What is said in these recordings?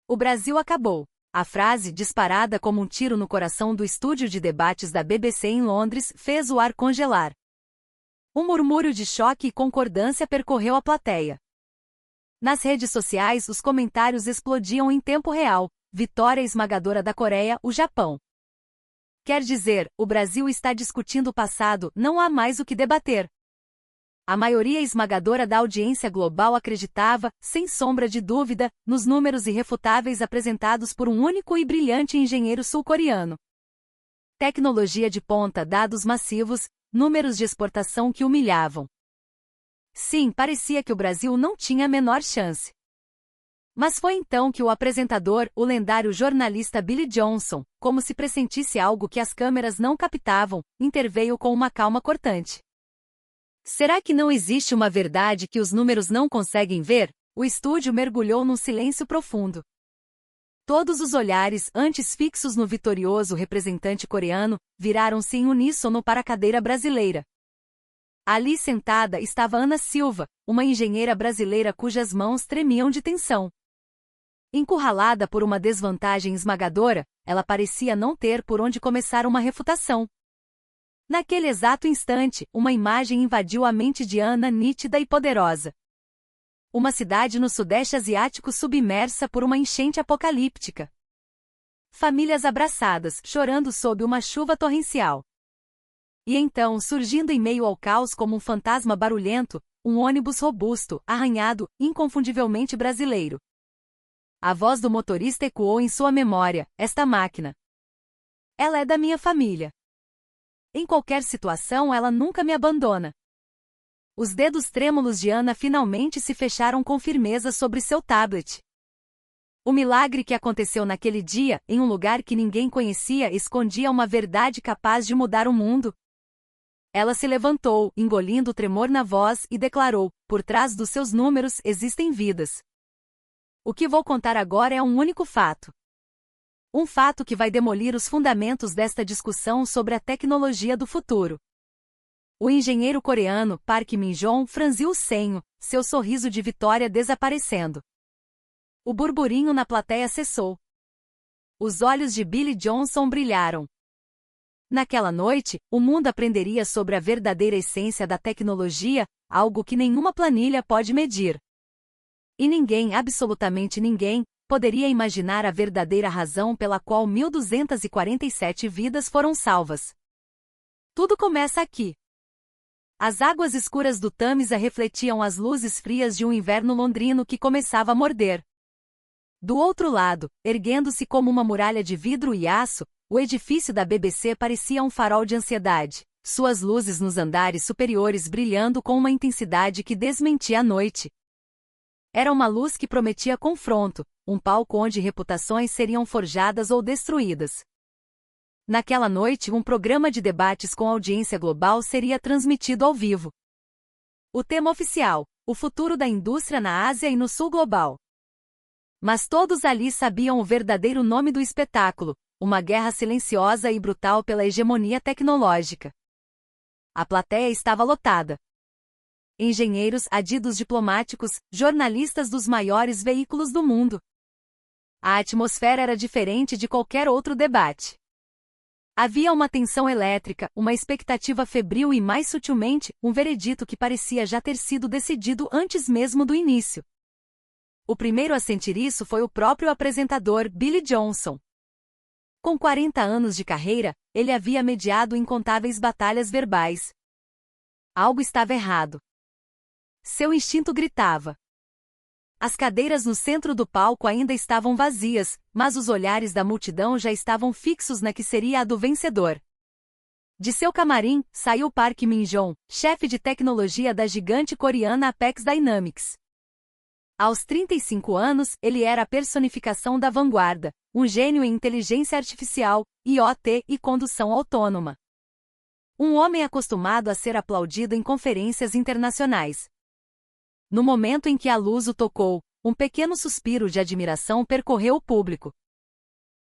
O Brasil acabou. A frase, disparada como um tiro no coração do estúdio de debates da BBC em Londres, fez o ar congelar. Um murmúrio de choque e concordância percorreu a plateia. Nas redes sociais, os comentários explodiam em tempo real. Vitória esmagadora da Coreia, o Japão. Quer dizer, o Brasil está discutindo o passado, não há mais o que debater. A maioria esmagadora da audiência global acreditava, sem sombra de dúvida, nos números irrefutáveis apresentados por um único e brilhante engenheiro sul-coreano. Tecnologia de ponta, dados massivos, números de exportação que humilhavam. Sim, parecia que o Brasil não tinha a menor chance. Mas foi então que o apresentador, o lendário jornalista Billy Johnson, como se pressentisse algo que as câmeras não captavam, interveio com uma calma cortante. Será que não existe uma verdade que os números não conseguem ver? O estúdio mergulhou num silêncio profundo. Todos os olhares, antes fixos no vitorioso representante coreano, viraram-se em uníssono para a cadeira brasileira. Ali sentada estava Ana Silva, uma engenheira brasileira cujas mãos tremiam de tensão. Encurralada por uma desvantagem esmagadora, ela parecia não ter por onde começar uma refutação. Naquele exato instante, uma imagem invadiu a mente de Ana, nítida e poderosa. Uma cidade no Sudeste Asiático submersa por uma enchente apocalíptica. Famílias abraçadas, chorando sob uma chuva torrencial. E então, surgindo em meio ao caos como um fantasma barulhento, um ônibus robusto, arranhado, inconfundivelmente brasileiro. A voz do motorista ecoou em sua memória: esta máquina. Ela é da minha família. Em qualquer situação ela nunca me abandona. Os dedos trêmulos de Ana finalmente se fecharam com firmeza sobre seu tablet. O milagre que aconteceu naquele dia, em um lugar que ninguém conhecia, escondia uma verdade capaz de mudar o mundo. Ela se levantou, engolindo o tremor na voz, e declarou: por trás dos seus números existem vidas. O que vou contar agora é um único fato. Um fato que vai demolir os fundamentos desta discussão sobre a tecnologia do futuro. O engenheiro coreano Park Min-jong franziu o senho, seu sorriso de vitória desaparecendo. O burburinho na plateia cessou. Os olhos de Billy Johnson brilharam. Naquela noite, o mundo aprenderia sobre a verdadeira essência da tecnologia, algo que nenhuma planilha pode medir. E ninguém, absolutamente ninguém, poderia imaginar a verdadeira razão pela qual 1.247 vidas foram salvas. Tudo começa aqui. As águas escuras do Tâmisa refletiam as luzes frias de um inverno londrino que começava a morder. Do outro lado, erguendo-se como uma muralha de vidro e aço, o edifício da BBC parecia um farol de ansiedade, suas luzes nos andares superiores brilhando com uma intensidade que desmentia a noite. Era uma luz que prometia confronto, um palco onde reputações seriam forjadas ou destruídas. Naquela noite, um programa de debates com audiência global seria transmitido ao vivo. O tema oficial: o futuro da indústria na Ásia e no Sul global. Mas todos ali sabiam o verdadeiro nome do espetáculo: uma guerra silenciosa e brutal pela hegemonia tecnológica. A plateia estava lotada. Engenheiros, adidos diplomáticos, jornalistas dos maiores veículos do mundo. A atmosfera era diferente de qualquer outro debate. Havia uma tensão elétrica, uma expectativa febril e, mais sutilmente, um veredito que parecia já ter sido decidido antes mesmo do início. O primeiro a sentir isso foi o próprio apresentador, Billy Johnson. Com 40 anos de carreira, ele havia mediado incontáveis batalhas verbais. Algo estava errado. Seu instinto gritava. As cadeiras no centro do palco ainda estavam vazias, mas os olhares da multidão já estavam fixos na que seria a do vencedor. De seu camarim, saiu Park Min-jong, chefe de tecnologia da gigante coreana Apex Dynamics. Aos 35 anos, ele era a personificação da vanguarda, um gênio em inteligência artificial, IoT e condução autônoma. Um homem acostumado a ser aplaudido em conferências internacionais. No momento em que a luz o tocou, um pequeno suspiro de admiração percorreu o público.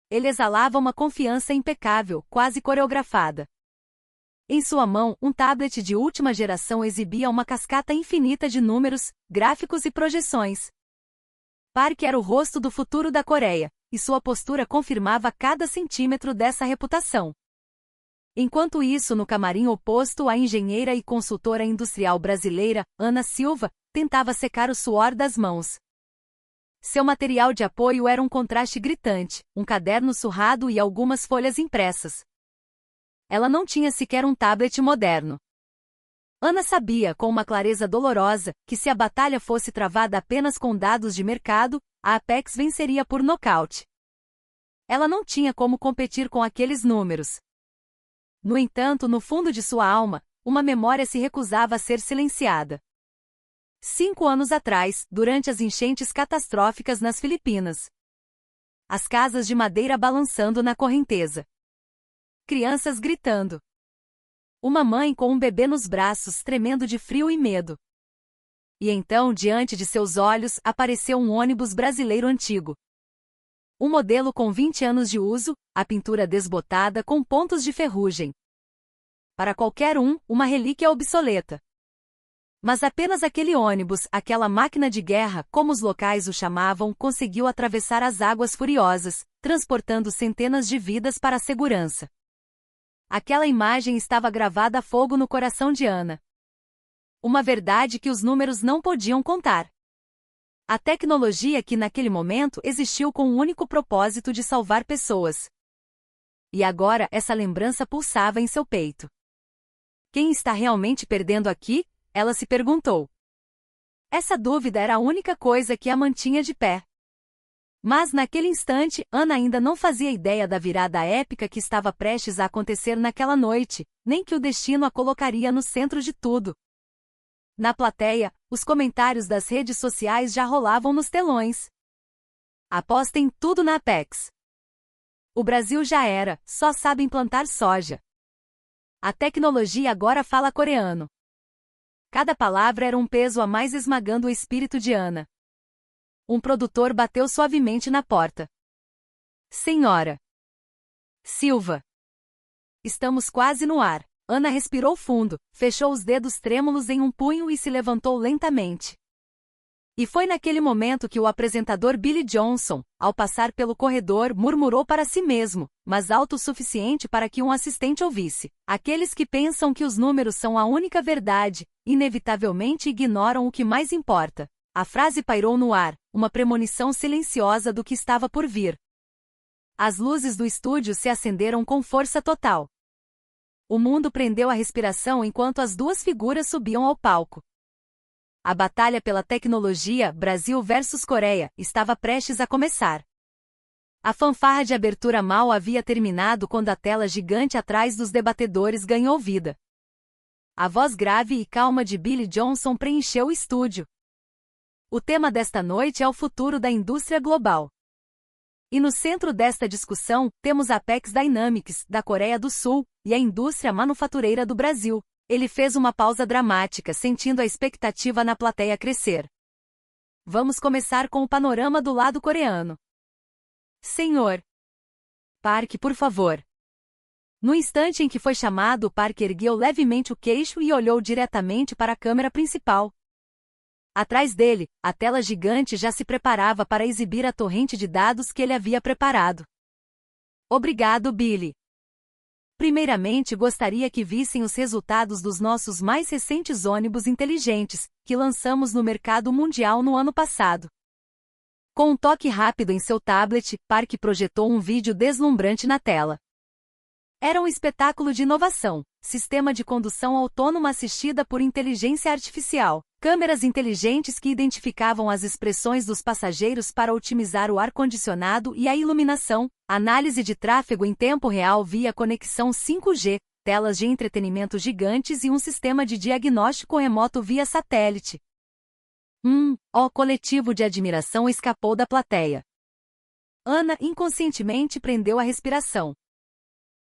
Ele exalava uma confiança impecável, quase coreografada. Em sua mão, um tablet de última geração exibia uma cascata infinita de números, gráficos e projeções. Park era o rosto do futuro da Coreia, e sua postura confirmava cada centímetro dessa reputação. Enquanto isso, no camarim oposto, a engenheira e consultora industrial brasileira, Ana Silva, tentava secar o suor das mãos. Seu material de apoio era um contraste gritante, um caderno surrado e algumas folhas impressas. Ela não tinha sequer um tablet moderno. Ana sabia, com uma clareza dolorosa, que se a batalha fosse travada apenas com dados de mercado, a Apex venceria por nocaute. Ela não tinha como competir com aqueles números. No entanto, no fundo de sua alma, uma memória se recusava a ser silenciada. 5 anos atrás, durante as enchentes catastróficas nas Filipinas. As casas de madeira balançando na correnteza. Crianças gritando. Uma mãe com um bebê nos braços tremendo de frio e medo. E então, diante de seus olhos, apareceu um ônibus brasileiro antigo. Um modelo com 20 anos de uso, a pintura desbotada com pontos de ferrugem. Para qualquer um, uma relíquia obsoleta. Mas apenas aquele ônibus, aquela máquina de guerra, como os locais o chamavam, conseguiu atravessar as águas furiosas, transportando centenas de vidas para a segurança. Aquela imagem estava gravada a fogo no coração de Ana. Uma verdade que os números não podiam contar. A tecnologia que naquele momento existiu com o único propósito de salvar pessoas. E agora essa lembrança pulsava em seu peito. Quem está realmente perdendo aqui? Ela se perguntou. Essa dúvida era a única coisa que a mantinha de pé. Mas naquele instante, Ana ainda não fazia ideia da virada épica que estava prestes a acontecer naquela noite, nem que o destino a colocaria no centro de tudo. Na plateia, os comentários das redes sociais já rolavam nos telões. Apostem tudo na Apex. O Brasil já era, só sabe plantar soja. A tecnologia agora fala coreano. Cada palavra era um peso a mais esmagando o espírito de Ana. Um produtor bateu suavemente na porta. Senhora Silva. Estamos quase no ar. Ana respirou fundo, fechou os dedos trêmulos em um punho e se levantou lentamente. E foi naquele momento que o apresentador Billy Johnson, ao passar pelo corredor, murmurou para si mesmo, mas alto o suficiente para que um assistente ouvisse: aqueles que pensam que os números são a única verdade, inevitavelmente ignoram o que mais importa. A frase pairou no ar, uma premonição silenciosa do que estava por vir. As luzes do estúdio se acenderam com força total. O mundo prendeu a respiração enquanto as duas figuras subiam ao palco. A batalha pela tecnologia, Brasil versus Coreia, estava prestes a começar. A fanfarra de abertura mal havia terminado quando a tela gigante atrás dos debatedores ganhou vida. A voz grave e calma de Billy Johnson preencheu o estúdio. O tema desta noite é o futuro da indústria global. E no centro desta discussão, temos a Apex Dynamics, da Coreia do Sul, e a indústria manufatureira do Brasil. Ele fez uma pausa dramática, sentindo a expectativa na plateia crescer. Vamos começar com o panorama do lado coreano. Senhor Park, por favor. No instante em que foi chamado, Park ergueu levemente o queixo e olhou diretamente para a câmera principal. Atrás dele, a tela gigante já se preparava para exibir a torrente de dados que ele havia preparado. Obrigado, Billy. Primeiramente, gostaria que vissem os resultados dos nossos mais recentes ônibus inteligentes, que lançamos no mercado mundial no ano passado. Com um toque rápido em seu tablet, Park projetou um vídeo deslumbrante na tela. Era um espetáculo de inovação, sistema de condução autônoma assistida por inteligência artificial, câmeras inteligentes que identificavam as expressões dos passageiros para otimizar o ar-condicionado e a iluminação, análise de tráfego em tempo real via conexão 5G, telas de entretenimento gigantes e um sistema de diagnóstico remoto via satélite. O coletivo de admiração escapou da plateia. Ana inconscientemente prendeu a respiração.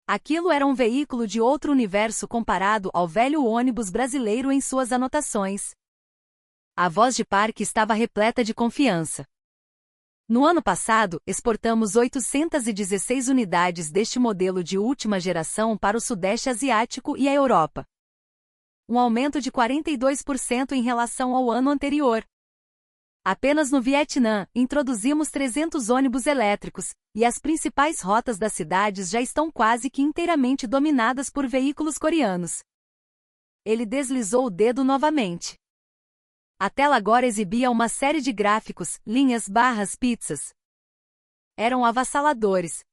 Aquilo era um veículo de outro universo comparado ao velho ônibus brasileiro em suas anotações. A voz de Park estava repleta de confiança. No ano passado, exportamos 816 unidades deste modelo de última geração para o Sudeste Asiático e a Europa. Um aumento de 42% em relação ao ano anterior. Apenas no Vietnã, introduzimos 300 ônibus elétricos, e as principais rotas das cidades já estão quase que inteiramente dominadas por veículos coreanos. Ele deslizou o dedo novamente. A tela agora exibia uma série de gráficos, linhas, barras, pizzas. Eram avassaladores.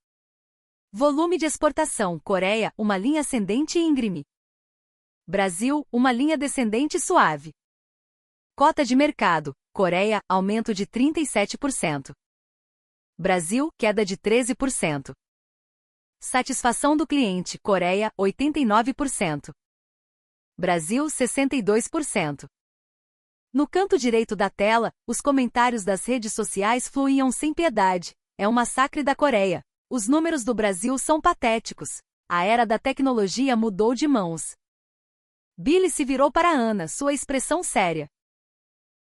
Volume de exportação: Coreia, uma linha ascendente íngreme. Brasil, uma linha descendente suave. Cota de mercado: Coreia, aumento de 37%. Brasil, queda de 13%. Satisfação do cliente: Coreia, 89%. Brasil, 62%. No canto direito da tela, os comentários das redes sociais fluíam sem piedade. É um massacre da Coreia. Os números do Brasil são patéticos. A era da tecnologia mudou de mãos. Billy se virou para Ana, sua expressão séria.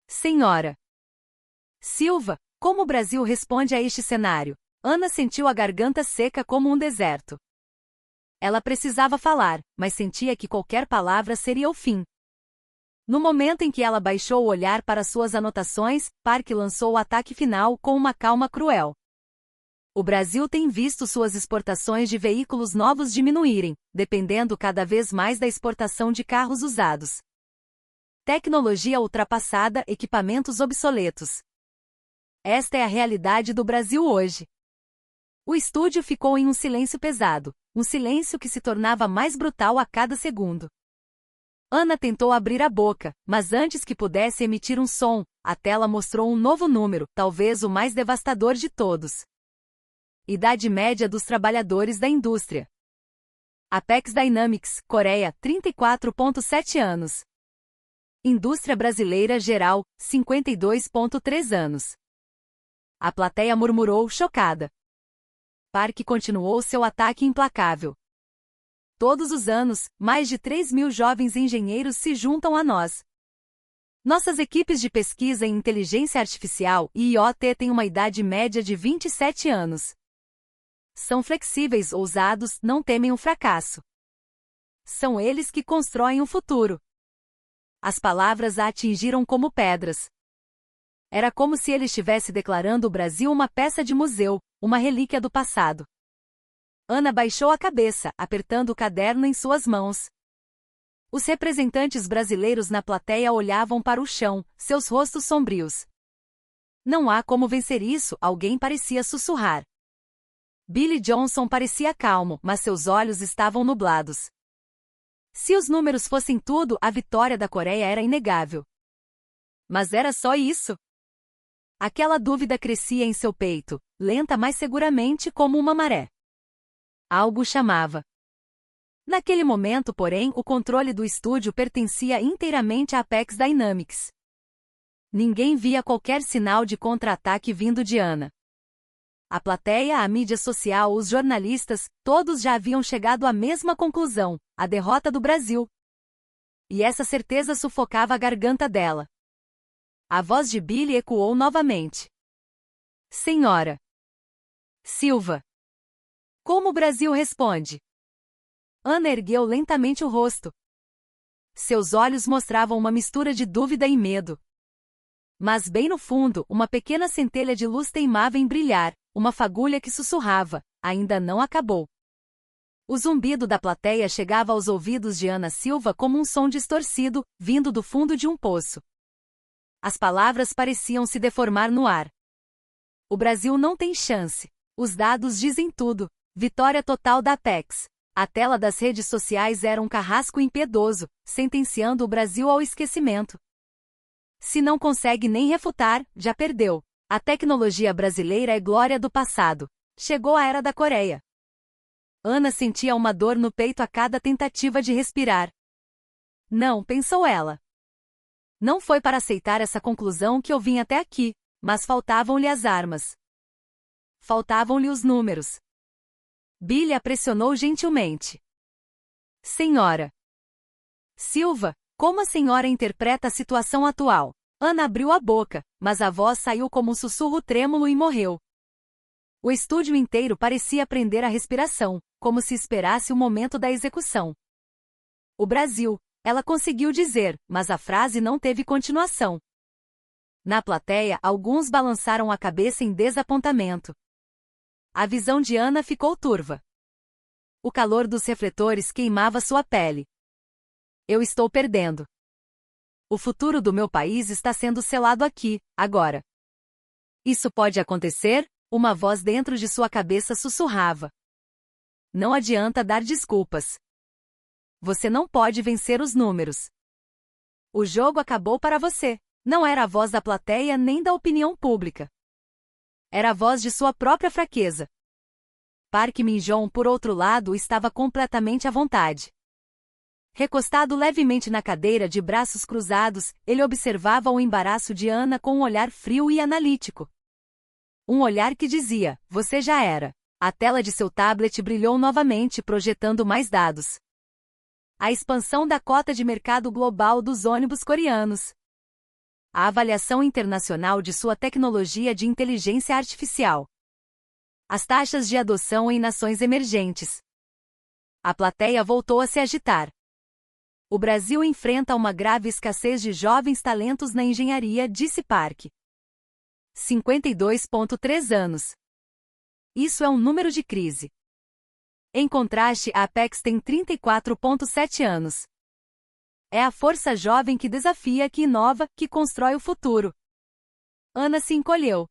Senhora Silva, como o Brasil responde a este cenário? Ana sentiu a garganta seca como um deserto. Ela precisava falar, mas sentia que qualquer palavra seria o fim. No momento em que ela baixou o olhar para suas anotações, Park lançou o ataque final com uma calma cruel. O Brasil tem visto suas exportações de veículos novos diminuírem, dependendo cada vez mais da exportação de carros usados. Tecnologia ultrapassada, equipamentos obsoletos. Esta é a realidade do Brasil hoje. O estúdio ficou em um silêncio pesado, um silêncio que se tornava mais brutal a cada segundo. Ana tentou abrir a boca, mas antes que pudesse emitir um som, a tela mostrou um novo número, talvez o mais devastador de todos. Idade média dos trabalhadores da indústria. Apex Dynamics, Coreia, 34,7 anos. Indústria brasileira geral, 52,3 anos. A plateia murmurou, chocada. Park continuou seu ataque implacável. Todos os anos, mais de 3.000 jovens engenheiros se juntam a nós. Nossas equipes de pesquisa em inteligência artificial e IoT têm uma idade média de 27 anos. São flexíveis, ousados, não temem o fracasso. São eles que constroem o futuro. As palavras a atingiram como pedras. Era como se ele estivesse declarando o Brasil uma peça de museu, uma relíquia do passado. Ana baixou a cabeça, apertando o caderno em suas mãos. Os representantes brasileiros na plateia olhavam para o chão, seus rostos sombrios. Não há como vencer isso, alguém parecia sussurrar. Billy Johnson parecia calmo, mas seus olhos estavam nublados. Se os números fossem tudo, a vitória da Coreia era inegável. Mas era só isso? Aquela dúvida crescia em seu peito, lenta mas seguramente como uma maré. Algo chamava. Naquele momento, porém, o controle do estúdio pertencia inteiramente à Apex Dynamics. Ninguém via qualquer sinal de contra-ataque vindo de Ana. A plateia, a mídia social, os jornalistas, todos já haviam chegado à mesma conclusão, a derrota do Brasil. E essa certeza sufocava a garganta dela. A voz de Billy ecoou novamente. Senhora Silva. Como o Brasil responde? Ana ergueu lentamente o rosto. Seus olhos mostravam uma mistura de dúvida e medo. Mas bem no fundo, uma pequena centelha de luz teimava em brilhar, uma fagulha que sussurrava, ainda não acabou. O zumbido da plateia chegava aos ouvidos de Ana Silva como um som distorcido, vindo do fundo de um poço. As palavras pareciam se deformar no ar. O Brasil não tem chance. Os dados dizem tudo. Vitória total da Apex. A tela das redes sociais era um carrasco impiedoso, sentenciando o Brasil ao esquecimento. Se não consegue nem refutar, já perdeu. A tecnologia brasileira é glória do passado. Chegou a era da Coreia. Ana sentia uma dor no peito a cada tentativa de respirar. Não, pensou ela. Não foi para aceitar essa conclusão que eu vim até aqui, mas faltavam-lhe as armas. Faltavam-lhe os números. Billy a pressionou gentilmente. Senhora Silva, como a senhora interpreta a situação atual? Ana abriu a boca, mas a voz saiu como um sussurro trêmulo e morreu. O estúdio inteiro parecia prender a respiração, como se esperasse o momento da execução. O Brasil, ela conseguiu dizer, mas a frase não teve continuação. Na plateia, alguns balançaram a cabeça em desapontamento. A visão de Ana ficou turva. O calor dos refletores queimava sua pele. Eu estou perdendo. O futuro do meu país está sendo selado aqui, agora. Isso pode acontecer? Uma voz dentro de sua cabeça sussurrava. Não adianta dar desculpas. Você não pode vencer os números. O jogo acabou para você. Não era a voz da plateia nem da opinião pública. Era a voz de sua própria fraqueza. Park Min-jong, por outro lado, estava completamente à vontade. Recostado levemente na cadeira de braços cruzados, ele observava o embaraço de Ana com um olhar frio e analítico. Um olhar que dizia, você já era. A tela de seu tablet brilhou novamente, projetando mais dados. A expansão da cota de mercado global dos ônibus coreanos. A avaliação internacional de sua tecnologia de inteligência artificial. As taxas de adoção em nações emergentes. A plateia voltou a se agitar. O Brasil enfrenta uma grave escassez de jovens talentos na engenharia, disse Park. 52,3 anos. Isso é um número de crise. Em contraste, a Apex tem 34,7 anos. É a força jovem que desafia, que inova, que constrói o futuro. Ana se encolheu.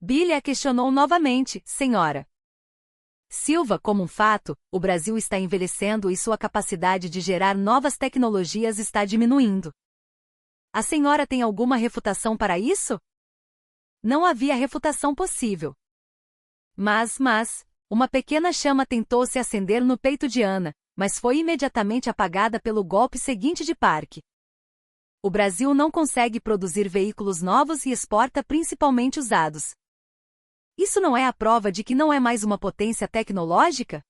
Billy a questionou novamente, senhora. Silva, como um fato, o Brasil está envelhecendo e sua capacidade de gerar novas tecnologias está diminuindo. A senhora tem alguma refutação para isso? Não havia refutação possível. Mas, uma pequena chama tentou se acender no peito de Ana, mas foi imediatamente apagada pelo golpe seguinte de Park. O Brasil não consegue produzir veículos novos e exporta principalmente usados. Isso não é a prova de que não é mais uma potência tecnológica?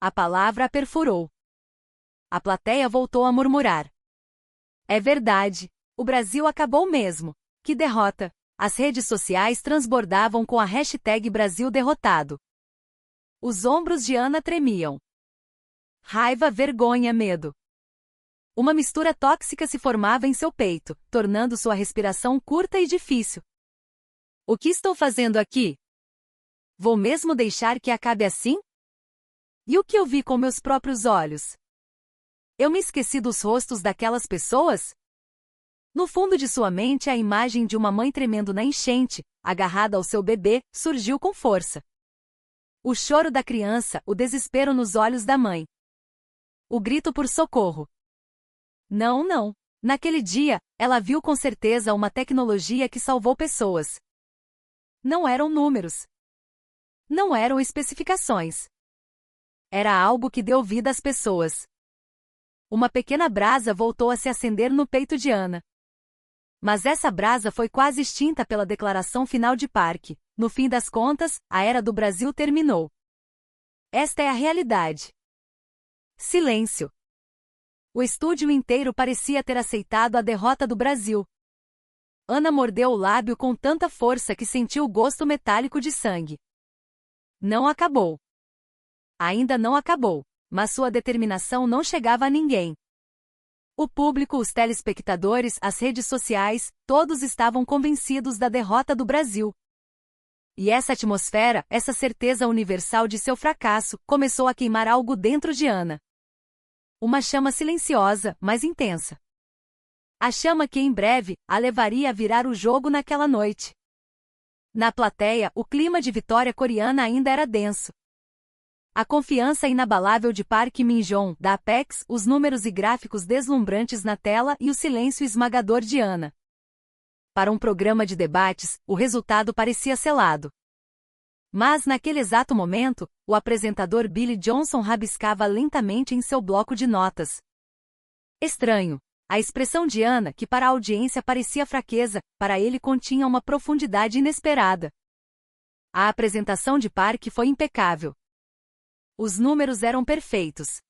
A palavra a perfurou. A plateia voltou a murmurar. É verdade, o Brasil acabou mesmo. Que derrota! As redes sociais transbordavam com a hashtag Brasil derrotado. Os ombros de Ana tremiam. Raiva, vergonha, medo. Uma mistura tóxica se formava em seu peito, tornando sua respiração curta e difícil. O que estou fazendo aqui? Vou mesmo deixar que acabe assim? E o que eu vi com meus próprios olhos? Eu me esqueci dos rostos daquelas pessoas? No fundo de sua mente, a imagem de uma mãe tremendo na enchente, agarrada ao seu bebê, surgiu com força. O choro da criança, o desespero nos olhos da mãe. O grito por socorro. Não. Naquele dia, ela viu com certeza uma tecnologia que salvou pessoas. Não eram números. Não eram especificações. Era algo que deu vida às pessoas. Uma pequena brasa voltou a se acender no peito de Ana. Mas essa brasa foi quase extinta pela declaração final de Park. No fim das contas, a era do Brasil terminou. Esta é a realidade. Silêncio. O estúdio inteiro parecia ter aceitado a derrota do Brasil. Ana mordeu o lábio com tanta força que sentiu o gosto metálico de sangue. Não acabou. Ainda não acabou, mas sua determinação não chegava a ninguém. O público, os telespectadores, as redes sociais, todos estavam convencidos da derrota do Brasil. E essa atmosfera, essa certeza universal de seu fracasso, começou a queimar algo dentro de Ana. Uma chama silenciosa, mas intensa. A chama que em breve a levaria a virar o jogo naquela noite. Na plateia, o clima de vitória coreana ainda era denso. A confiança inabalável de Park Min-jong, da Apex, os números e gráficos deslumbrantes na tela e o silêncio esmagador de Ana. Para um programa de debates, o resultado parecia selado. Mas naquele exato momento, o apresentador Billy Johnson rabiscava lentamente em seu bloco de notas. Estranho. A expressão de Ana, que para a audiência parecia fraqueza, para ele continha uma profundidade inesperada. A apresentação de Park foi impecável. Os números eram perfeitos.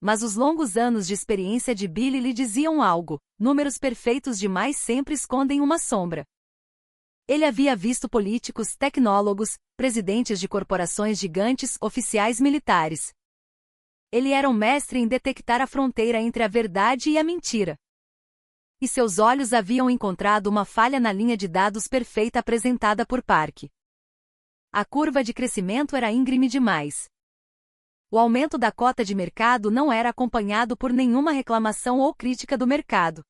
Mas os longos anos de experiência de Billy lhe diziam algo: números perfeitos demais sempre escondem uma sombra. Ele havia visto políticos, tecnólogos, presidentes de corporações gigantes, oficiais militares. Ele era um mestre em detectar a fronteira entre a verdade e a mentira. E seus olhos haviam encontrado uma falha na linha de dados perfeita apresentada por Park. A curva de crescimento era íngreme demais. O aumento da cota de mercado não era acompanhado por nenhuma reclamação ou crítica do mercado.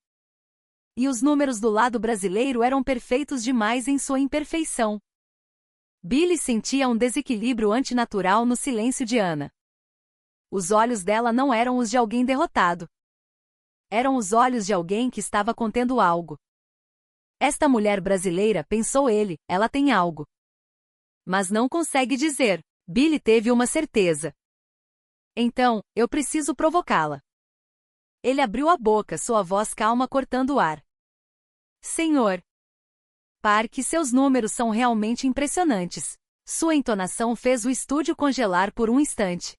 E os números do lado brasileiro eram perfeitos demais em sua imperfeição. Billy sentia um desequilíbrio antinatural no silêncio de Ana. Os olhos dela não eram os de alguém derrotado. Eram os olhos de alguém que estava contendo algo. Esta mulher brasileira, pensou ele, ela tem algo. Mas não consegue dizer. Billy teve uma certeza. Então, eu preciso provocá-la. Ele abriu a boca, sua voz calma cortando o ar. Senhor Park, seus números são realmente impressionantes. Sua entonação fez o estúdio congelar por um instante.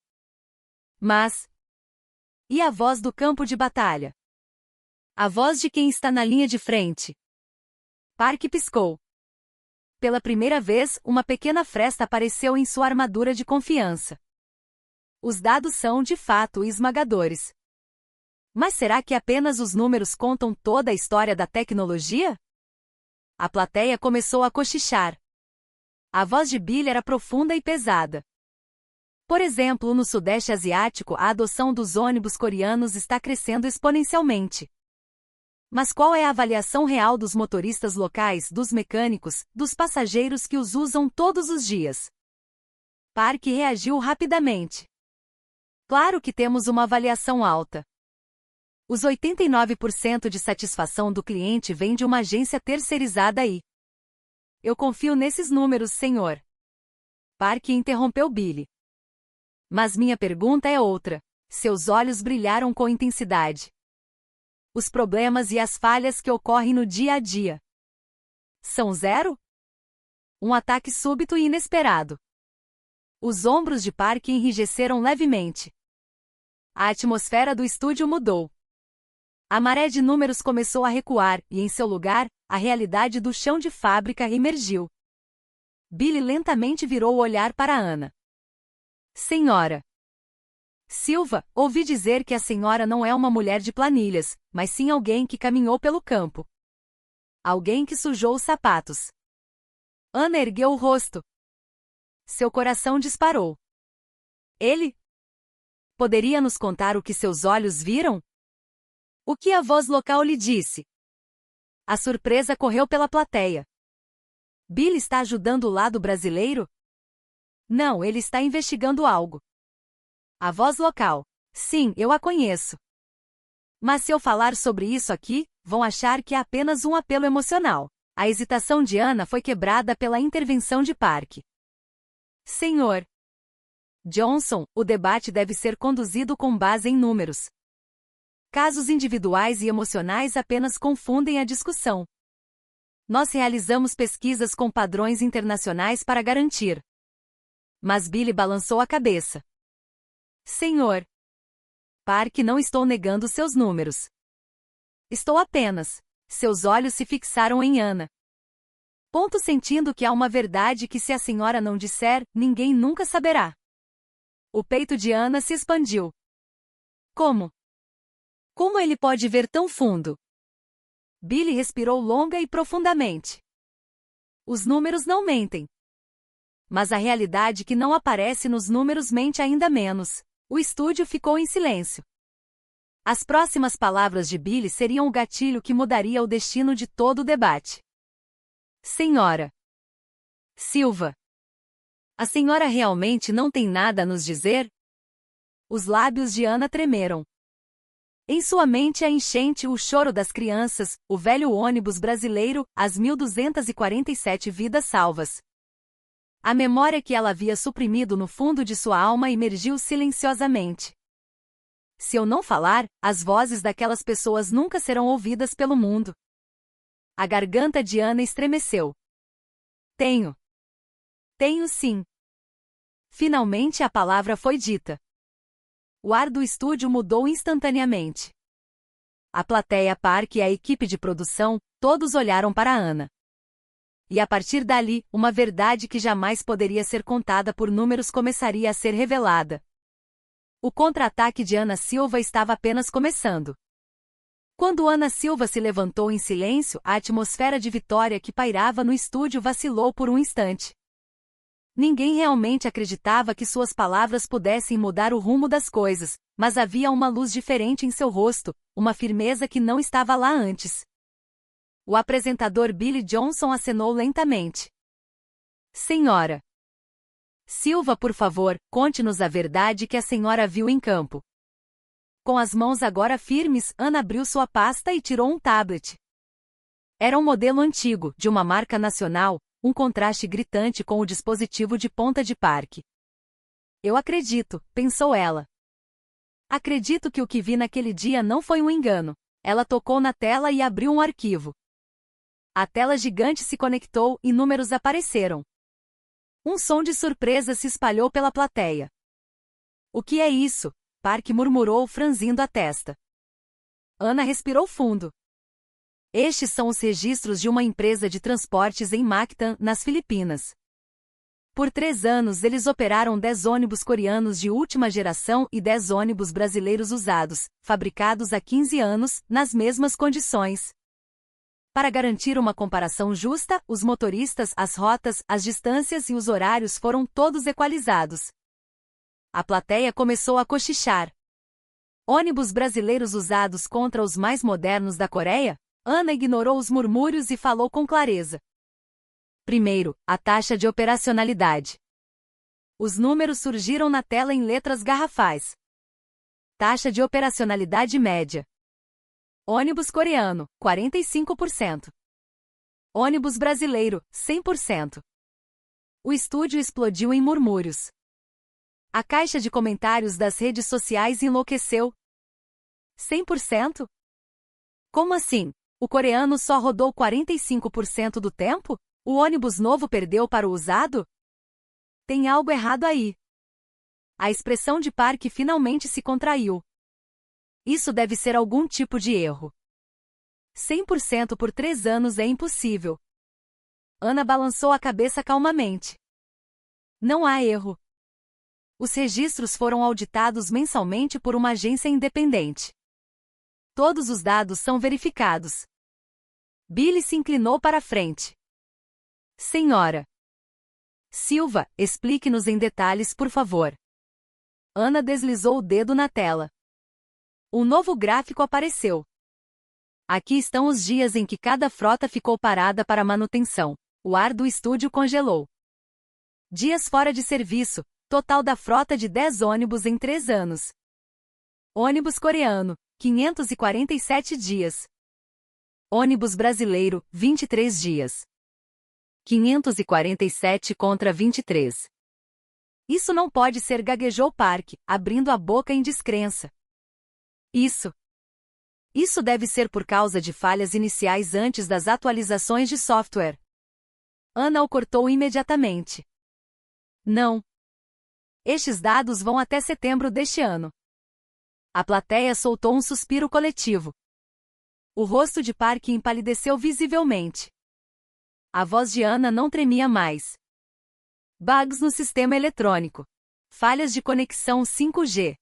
Mas... e a voz do campo de batalha? A voz de quem está na linha de frente. Park piscou. Pela primeira vez, uma pequena fresta apareceu em sua armadura de confiança. Os dados são, de fato, esmagadores. Mas será que apenas os números contam toda a história da tecnologia? A plateia começou a cochichar. A voz de Billy era profunda e pesada. Por exemplo, no Sudeste Asiático, a adoção dos ônibus coreanos está crescendo exponencialmente. Mas qual é a avaliação real dos motoristas locais, dos mecânicos, dos passageiros que os usam todos os dias? Park reagiu rapidamente. Claro que temos uma avaliação alta. Os 89% de satisfação do cliente vem de uma agência terceirizada e... Eu confio nesses números, senhor. Park interrompeu Billy. Mas minha pergunta é outra. Seus olhos brilharam com intensidade. Os problemas e as falhas que ocorrem no dia a dia. São zero? Um ataque súbito e inesperado. Os ombros de Park enrijeceram levemente. A atmosfera do estúdio mudou. A maré de números começou a recuar e, em seu lugar, a realidade do chão de fábrica emergiu. Billy lentamente virou o olhar para Ana. Senhora Silva, ouvi dizer que a senhora não é uma mulher de planilhas, mas sim alguém que caminhou pelo campo. Alguém que sujou os sapatos. Ana ergueu o rosto. Seu coração disparou. Ele? Poderia nos contar o que seus olhos viram? O que a voz local lhe disse? A surpresa correu pela plateia. Billy está ajudando o lado brasileiro? Não, ele está investigando algo. A voz local. Sim, eu a conheço. Mas se eu falar sobre isso aqui, vão achar que é apenas um apelo emocional. A hesitação de Ana foi quebrada pela intervenção de Park. Senhor Johnson, o debate deve ser conduzido com base em números. Casos individuais e emocionais apenas confundem a discussão. Nós realizamos pesquisas com padrões internacionais para garantir. Mas Billy balançou a cabeça. Senhor Park, não estou negando seus números. Estou apenas... Seus olhos se fixaram em Ana. Sentindo que há uma verdade que se a senhora não disser, ninguém nunca saberá. O peito de Ana se expandiu. Como? Como ele pode ver tão fundo? Billy respirou longa e profundamente. Os números não mentem. Mas a realidade que não aparece nos números mente ainda menos. O estúdio ficou em silêncio. As próximas palavras de Billy seriam o gatilho que mudaria o destino de todo o debate. Senhora Silva, a senhora realmente não tem nada a nos dizer? Os lábios de Ana tremeram. Em sua mente a enchente, o choro das crianças, o velho ônibus brasileiro, as 1.247 vidas salvas. A memória que ela havia suprimido no fundo de sua alma emergiu silenciosamente. Se eu não falar, as vozes daquelas pessoas nunca serão ouvidas pelo mundo. A garganta de Ana estremeceu. Tenho. Tenho sim. Finalmente a palavra foi dita. O ar do estúdio mudou instantaneamente. A plateia, Park e a equipe de produção, todos olharam para Ana. E a partir dali, uma verdade que jamais poderia ser contada por números começaria a ser revelada. O contra-ataque de Ana Silva estava apenas começando. Quando Ana Silva se levantou em silêncio, a atmosfera de vitória que pairava no estúdio vacilou por um instante. Ninguém realmente acreditava que suas palavras pudessem mudar o rumo das coisas, mas havia uma luz diferente em seu rosto, uma firmeza que não estava lá antes. O apresentador Billy Johnson acenou lentamente. Senhora Silva, por favor, conte-nos a verdade que a senhora viu em campo. Com as mãos agora firmes, Ana abriu sua pasta e tirou um tablet. Era um modelo antigo, de uma marca nacional, um contraste gritante com o dispositivo de ponta de parque. Eu acredito, pensou ela. Acredito que o que vi naquele dia não foi um engano. Ela tocou na tela e abriu um arquivo. A tela gigante se conectou e números apareceram. Um som de surpresa se espalhou pela plateia. O que é isso? Park murmurou, franzindo a testa. Ana respirou fundo. Estes são os registros de uma empresa de transportes em Mactan, nas Filipinas. Por 3 anos eles operaram 10 ônibus coreanos de última geração e 10 ônibus brasileiros usados, fabricados há 15 anos, nas mesmas condições. Para garantir uma comparação justa, os motoristas, as rotas, as distâncias e os horários foram todos equalizados. A plateia começou a cochichar. Ônibus brasileiros usados contra os mais modernos da Coreia? Ana ignorou os murmúrios e falou com clareza. Primeiro, a taxa de operacionalidade. Os números surgiram na tela em letras garrafais. Taxa de operacionalidade média. Ônibus coreano, 45%. Ônibus brasileiro, 100%. O estúdio explodiu em murmúrios. A caixa de comentários das redes sociais enlouqueceu. 100%? Como assim? O coreano só rodou 45% do tempo? O ônibus novo perdeu para o usado? Tem algo errado aí. A expressão de Park finalmente se contraiu. Isso deve ser algum tipo de erro. 100% por 3 anos é impossível. Ana balançou a cabeça calmamente. Não há erro. Os registros foram auditados mensalmente por uma agência independente. Todos os dados são verificados. Billy se inclinou para a frente. Senhora Silva, explique-nos em detalhes, por favor. Ana deslizou o dedo na tela. Um novo gráfico apareceu. Aqui estão os dias em que cada frota ficou parada para manutenção. O ar do estúdio congelou. Dias fora de serviço, total da frota de 10 ônibus em 3 anos. Ônibus coreano, 547 dias. Ônibus brasileiro, 23 dias. 547 contra 23. Isso não pode ser, gaguejou Park, abrindo a boca em descrença. Isso deve ser por causa de falhas iniciais antes das atualizações de software. Ana o cortou imediatamente. Não. Estes dados vão até setembro deste ano. A plateia soltou um suspiro coletivo. O rosto de Park empalideceu visivelmente. A voz de Ana não tremia mais. Bugs no sistema eletrônico. Falhas de conexão 5G.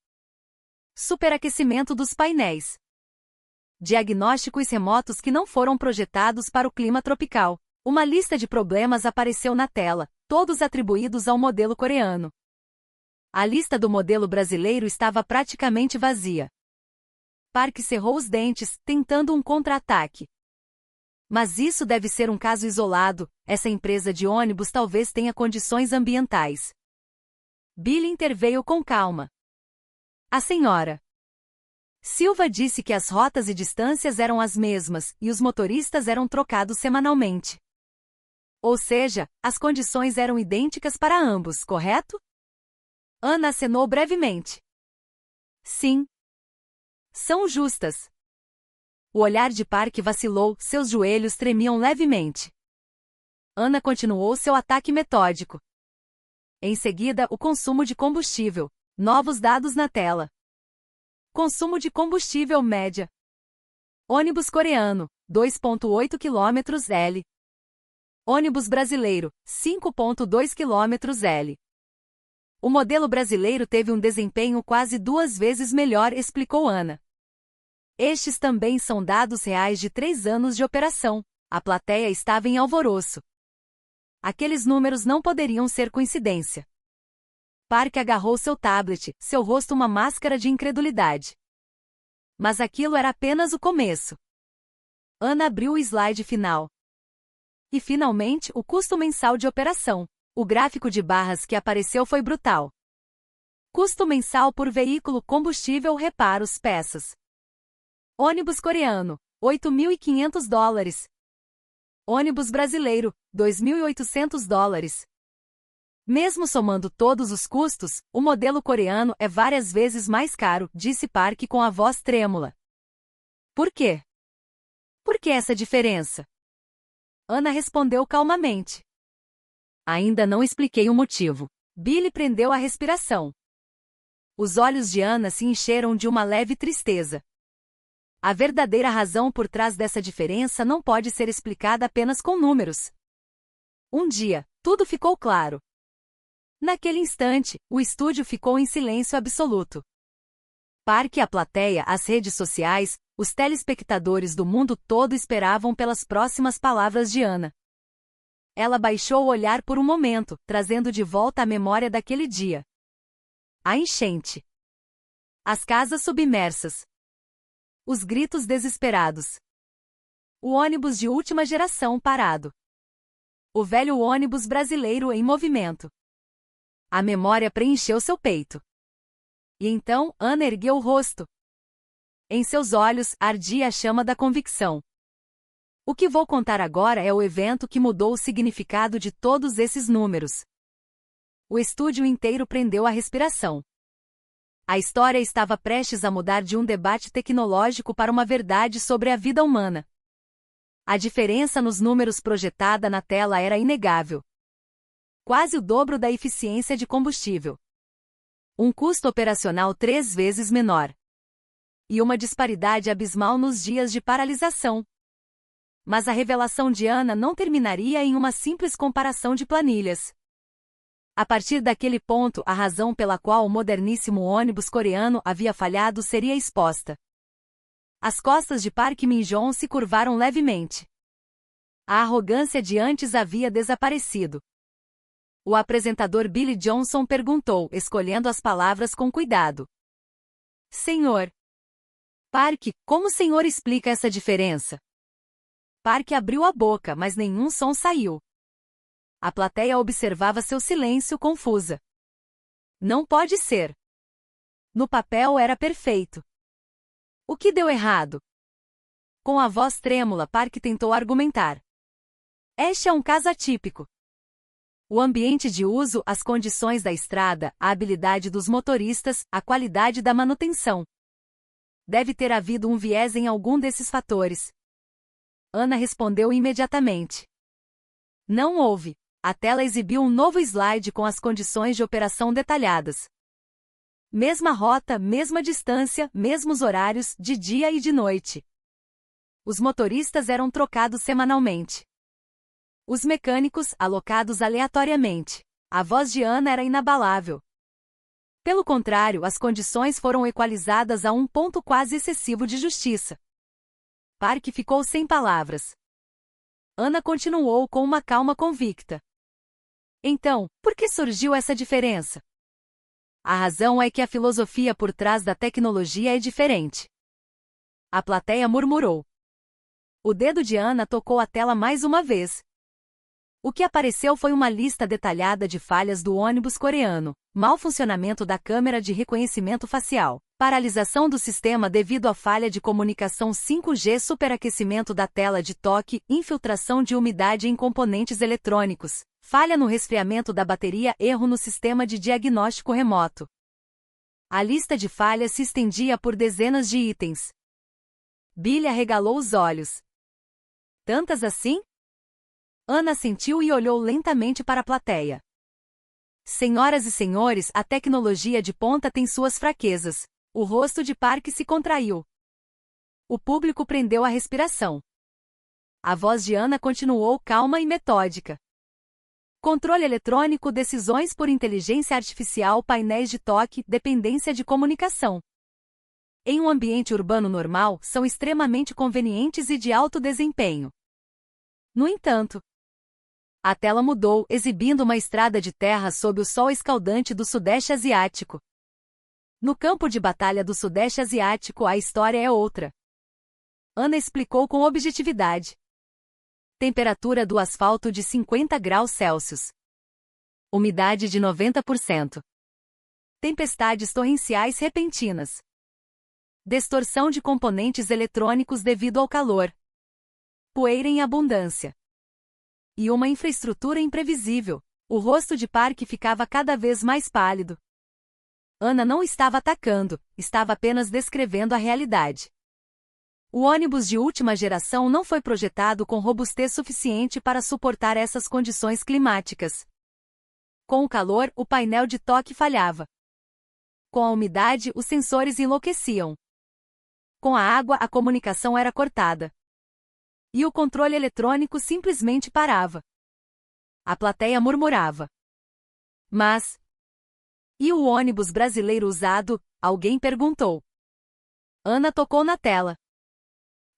Superaquecimento dos painéis. Diagnósticos remotos que não foram projetados para o clima tropical. Uma lista de problemas apareceu na tela, todos atribuídos ao modelo coreano. A lista do modelo brasileiro estava praticamente vazia. Park cerrou os dentes, tentando um contra-ataque. Mas isso deve ser um caso isolado, essa empresa de ônibus talvez tenha condições ambientais. Billy interveio com calma. A senhora Silva disse que as rotas e distâncias eram as mesmas, e os motoristas eram trocados semanalmente. Ou seja, as condições eram idênticas para ambos, correto? Ana acenou brevemente. Sim. São justas. O olhar de Park vacilou, seus joelhos tremiam levemente. Ana continuou seu ataque metódico. Em seguida, o consumo de combustível. Novos dados na tela. Consumo de combustível média. Ônibus coreano, 2,8 km L. Ônibus brasileiro, 5,2 km L. O modelo brasileiro teve um desempenho quase 2 vezes melhor, explicou Ana. Estes também são dados reais de 3 anos de operação. A plateia estava em alvoroço. Aqueles números não poderiam ser coincidência. Park agarrou seu tablet, seu rosto uma máscara de incredulidade. Mas aquilo era apenas o começo. Ana abriu o slide final. E finalmente, o custo mensal de operação. O gráfico de barras que apareceu foi brutal. Custo mensal por veículo, combustível, reparos, peças. Ônibus coreano, $8.500. Ônibus brasileiro, $2.800. Mesmo somando todos os custos, o modelo coreano é várias vezes mais caro, disse Park com a voz trêmula. Por quê? Por que essa diferença? Ana respondeu calmamente. Ainda não expliquei o motivo. Billy prendeu a respiração. Os olhos de Ana se encheram de uma leve tristeza. A verdadeira razão por trás dessa diferença não pode ser explicada apenas com números. Um dia, tudo ficou claro. Naquele instante, o estúdio ficou em silêncio absoluto. Park e a plateia, as redes sociais, os telespectadores do mundo todo esperavam pelas próximas palavras de Ana. Ela baixou o olhar por um momento, trazendo de volta a memória daquele dia. A enchente. As casas submersas. Os gritos desesperados. O ônibus de última geração parado. O velho ônibus brasileiro em movimento. A memória preencheu seu peito. E então, Ana ergueu o rosto. Em seus olhos, ardia a chama da convicção. O que vou contar agora é o evento que mudou o significado de todos esses números. O estúdio inteiro prendeu a respiração. A história estava prestes a mudar de um debate tecnológico para uma verdade sobre a vida humana. A diferença nos números projetada na tela era inegável. Quase o dobro da eficiência de combustível. Um custo operacional 3 vezes menor. E uma disparidade abismal nos dias de paralisação. Mas a revelação de Ana não terminaria em uma simples comparação de planilhas. A partir daquele ponto, a razão pela qual o moderníssimo ônibus coreano havia falhado seria exposta. As costas de Park Min-jong se curvaram levemente. A arrogância de antes havia desaparecido. O apresentador Billy Johnson perguntou, escolhendo as palavras com cuidado. Senhor Park, como o senhor explica essa diferença? Park abriu a boca, mas nenhum som saiu. A plateia observava seu silêncio confusa. Não pode ser. No papel era perfeito. O que deu errado? Com a voz trêmula, Park tentou argumentar. Este é um caso atípico. O ambiente de uso, as condições da estrada, a habilidade dos motoristas, a qualidade da manutenção. Deve ter havido um viés em algum desses fatores. Ana respondeu imediatamente. Não houve. A tela exibiu um novo slide com as condições de operação detalhadas. Mesma rota, mesma distância, mesmos horários, de dia e de noite. Os motoristas eram trocados semanalmente. Os mecânicos, alocados aleatoriamente. A voz de Ana era inabalável. Pelo contrário, as condições foram equalizadas a um ponto quase excessivo de justiça. Park ficou sem palavras. Ana continuou com uma calma convicta. Então, por que surgiu essa diferença? A razão é que a filosofia por trás da tecnologia é diferente. A plateia murmurou. O dedo de Ana tocou a tela mais uma vez. O que apareceu foi uma lista detalhada de falhas do ônibus coreano, mau funcionamento da câmera de reconhecimento facial, paralisação do sistema devido à falha de comunicação 5G, superaquecimento da tela de toque, infiltração de umidade em componentes eletrônicos, falha no resfriamento da bateria, erro no sistema de diagnóstico remoto. A lista de falhas se estendia por dezenas de itens. Billy arregalou os olhos. Tantas assim? Ana assentiu e olhou lentamente para a plateia. Senhoras e senhores, a tecnologia de ponta tem suas fraquezas. O rosto de Park se contraiu. O público prendeu a respiração. A voz de Ana continuou calma e metódica. Controle eletrônico, decisões por inteligência artificial, painéis de toque, dependência de comunicação. em um ambiente urbano normal, são extremamente convenientes e de alto desempenho. No entanto, a tela mudou, exibindo uma estrada de terra sob o sol escaldante do Sudeste Asiático. No campo de batalha do Sudeste Asiático, a história é outra. Ana explicou com objetividade. Temperatura do asfalto de 50 graus Celsius. Umidade de 90%. Tempestades torrenciais repentinas. Distorção de componentes eletrônicos devido ao calor. Poeira em abundância. E uma infraestrutura imprevisível. O rosto de Park ficava cada vez mais pálido. Ana não estava atacando, estava apenas descrevendo a realidade. O ônibus de última geração não foi projetado com robustez suficiente para suportar essas condições climáticas. Com o calor, o painel de toque falhava. Com a umidade, os sensores enlouqueciam. Com a água, a comunicação era cortada. E o controle eletrônico simplesmente parava. A plateia murmurava. Mas... e o ônibus brasileiro usado? Alguém perguntou. Ana tocou na tela.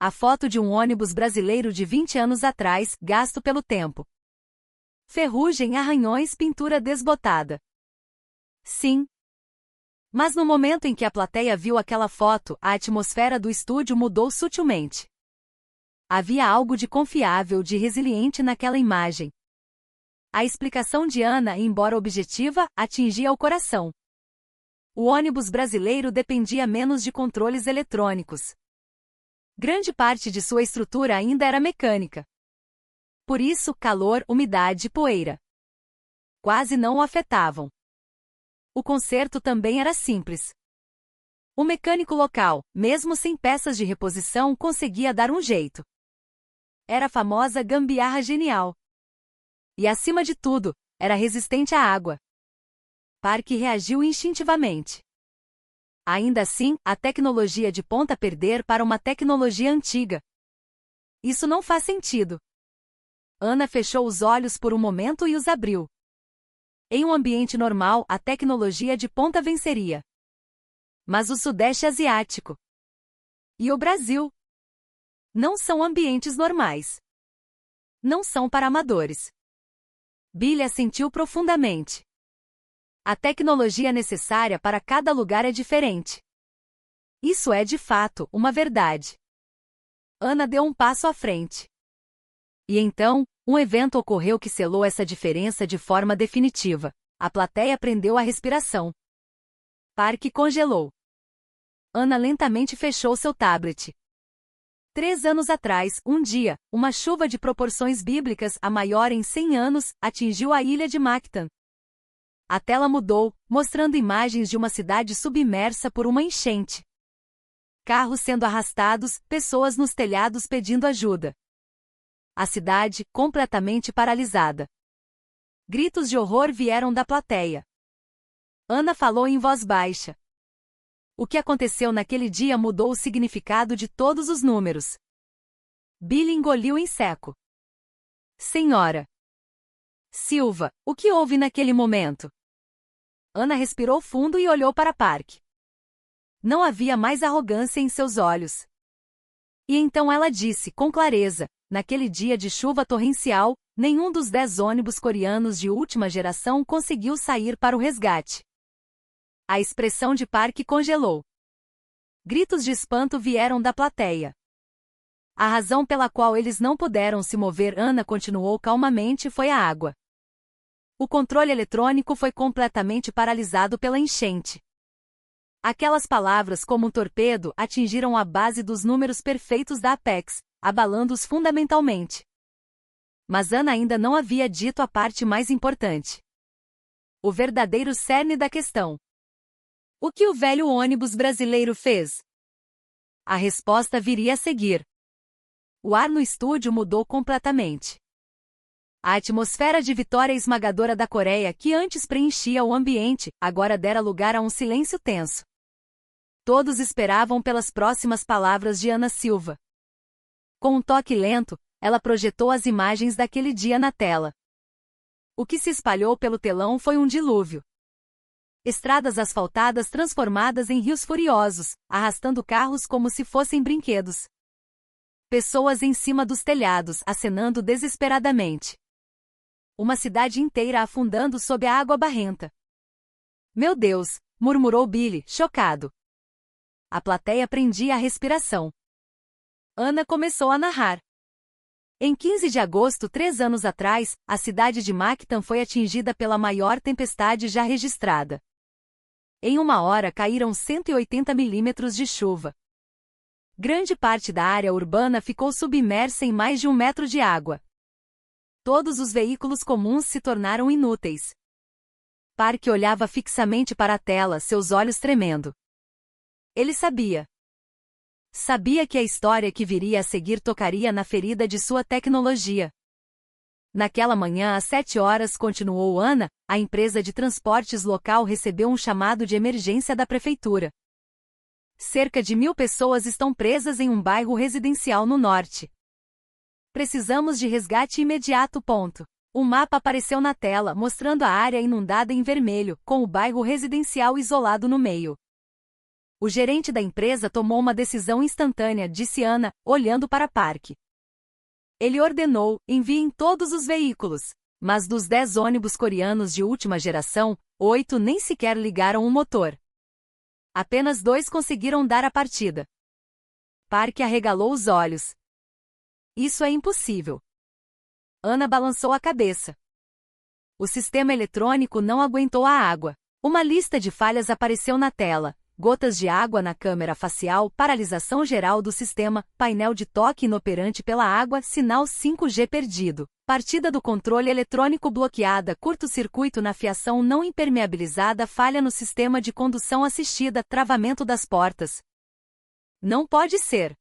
A foto de um ônibus brasileiro de 20 anos atrás, gasto pelo tempo. Ferrugem, arranhões, pintura desbotada. Sim. Mas no momento em que a plateia viu aquela foto, a atmosfera do estúdio mudou sutilmente. Havia algo de confiável, de resiliente naquela imagem. A explicação de Ana, embora objetiva, atingia o coração. O ônibus brasileiro dependia menos de controles eletrônicos. Grande parte de sua estrutura ainda era mecânica. Por isso, calor, umidade e poeira quase não o afetavam. O conserto também era simples. O mecânico local, mesmo sem peças de reposição, conseguia dar um jeito. Era a famosa gambiarra genial. E acima de tudo, era resistente à água. Park reagiu instintivamente. Ainda assim, a tecnologia de ponta perder para uma tecnologia antiga. Isso não faz sentido. Ana fechou os olhos por um momento e os abriu. Em um ambiente normal, a tecnologia de ponta venceria. Mas o Sudeste Asiático e o Brasil não são ambientes normais. Não são para amadores. Billy assentiu profundamente. A tecnologia necessária para cada lugar é diferente. Isso é de fato uma verdade. Ana deu um passo à frente. E então, um evento ocorreu que selou essa diferença de forma definitiva. A plateia prendeu a respiração. Park congelou. Ana lentamente fechou seu tablet. 3 anos atrás, um dia, uma chuva de proporções bíblicas, a maior em 100 anos, atingiu a ilha de Mactan. A tela mudou, mostrando imagens de uma cidade submersa por uma enchente. Carros sendo arrastados, pessoas nos telhados pedindo ajuda. A cidade, completamente paralisada. Gritos de horror vieram da plateia. Ana falou em voz baixa. O que aconteceu naquele dia mudou o significado de todos os números. Billy engoliu em seco. Senhora Silva, o que houve naquele momento? Ana respirou fundo e olhou para Park. Não havia mais arrogância em seus olhos. E então ela disse com clareza, naquele dia de chuva torrencial, nenhum dos 10 ônibus coreanos de última geração conseguiu sair para o resgate. A expressão de Park congelou. Gritos de espanto vieram da plateia. A razão pela qual eles não puderam se mover, Ana continuou calmamente, foi a água. O controle eletrônico foi completamente paralisado pela enchente. Aquelas palavras como um torpedo atingiram a base dos números perfeitos da Apex, abalando-os fundamentalmente. Mas Ana ainda não havia dito a parte mais importante. O verdadeiro cerne da questão. O que o velho ônibus brasileiro fez? A resposta viria a seguir. O ar no estúdio mudou completamente. A atmosfera de vitória esmagadora da Coreia, que antes preenchia o ambiente, agora dera lugar a um silêncio tenso. Todos esperavam pelas próximas palavras de Ana Silva. Com um toque lento, ela projetou as imagens daquele dia na tela. O que se espalhou pelo telão foi um dilúvio. Estradas asfaltadas transformadas em rios furiosos, arrastando carros como se fossem brinquedos. Pessoas em cima dos telhados, acenando desesperadamente. Uma cidade inteira afundando sob a água barrenta. Meu Deus, murmurou Billy, chocado. A plateia prendia a respiração. Ana começou a narrar. Em 15 de agosto, 3 anos atrás, a cidade de Mactan foi atingida pela maior tempestade já registrada. Em 1 hora caíram 180 milímetros de chuva. Grande parte da área urbana ficou submersa em mais de 1 metro de água. Todos os veículos comuns se tornaram inúteis. Park olhava fixamente para a tela, seus olhos tremendo. Ele sabia. Sabia que a história que viria a seguir tocaria na ferida de sua tecnologia. Naquela manhã às 7 horas, continuou Ana, a empresa de transportes local recebeu um chamado de emergência da prefeitura. Cerca de 1.000 pessoas estão presas em um bairro residencial no norte. Precisamos de resgate imediato. Um mapa apareceu na tela, mostrando a área inundada em vermelho, com o bairro residencial isolado no meio. O gerente da empresa tomou uma decisão instantânea, disse Ana, olhando para Park. Ele ordenou, enviem todos os veículos. Mas dos 10 ônibus coreanos de última geração, 8 nem sequer ligaram o motor. Apenas 2 conseguiram dar a partida. Park arregalou os olhos. Isso é impossível. Ana balançou a cabeça. O sistema eletrônico não aguentou a água. Uma lista de falhas apareceu na tela. Gotas de água na câmera facial, paralisação geral do sistema, painel de toque inoperante pela água, sinal 5G perdido, partida do controle eletrônico bloqueada, curto-circuito na fiação não impermeabilizada, falha no sistema de condução assistida, travamento das portas. Não pode ser.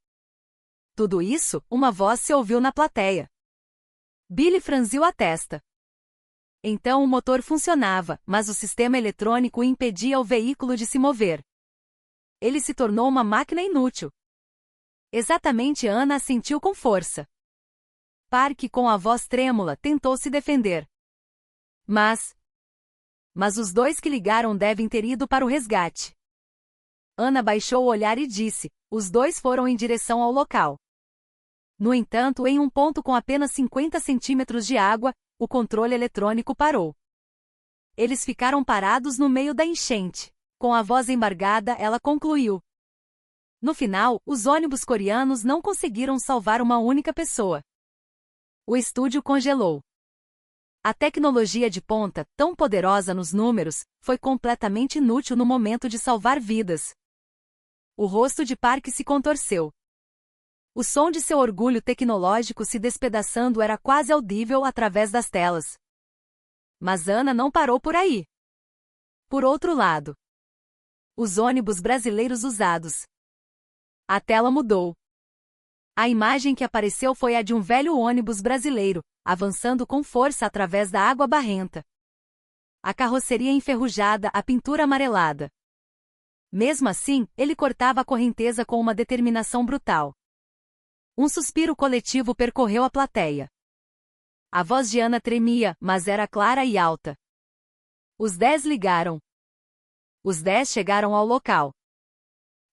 Tudo isso, uma voz se ouviu na plateia. Billy franziu a testa. Então o motor funcionava, mas o sistema eletrônico impedia o veículo de se mover. Ele se tornou uma máquina inútil. Exatamente, Ana assentiu com força. Park, com a voz trêmula, tentou se defender. Mas os 2 que ligaram devem ter ido para o resgate. Ana baixou o olhar e disse, os 2 foram em direção ao local. No entanto, em um ponto com apenas 50 centímetros de água, o controle eletrônico parou. Eles ficaram parados no meio da enchente. Com a voz embargada, ela concluiu. No final, os ônibus coreanos não conseguiram salvar uma única pessoa. O estúdio congelou. A tecnologia de ponta, tão poderosa nos números, foi completamente inútil no momento de salvar vidas. O rosto de Park se contorceu. O som de seu orgulho tecnológico se despedaçando era quase audível através das telas. Mas Ana não parou por aí. Por outro lado, os ônibus brasileiros usados. A tela mudou. A imagem que apareceu foi a de um velho ônibus brasileiro, avançando com força através da água barrenta. A carroceria enferrujada, a pintura amarelada. Mesmo assim, ele cortava a correnteza com uma determinação brutal. Um suspiro coletivo percorreu a plateia. A voz de Ana tremia, mas era clara e alta. Os 10 ligaram. Os 10 chegaram ao local.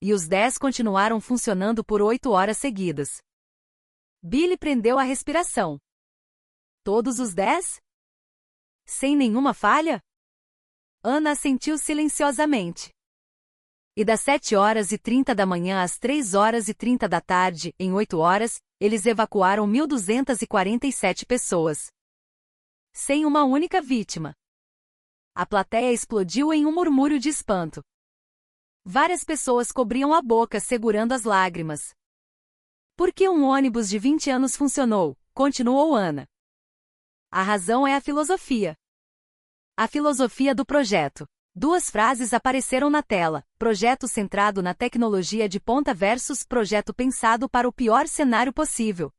E os 10 continuaram funcionando por 8 horas seguidas. Billy prendeu a respiração. Todos os 10? Sem nenhuma falha? Ana assentiu silenciosamente. E das 7h30 da manhã às 3h30 da tarde, em 8 horas, eles evacuaram 1.247 pessoas. Sem uma única vítima. A plateia explodiu em um murmúrio de espanto. Várias pessoas cobriam a boca segurando as lágrimas. Por que um ônibus de 20 anos funcionou? Continuou Ana. A razão é a filosofia. A filosofia do projeto. 2 frases apareceram na tela: projeto centrado na tecnologia de ponta versus projeto pensado para o pior cenário possível.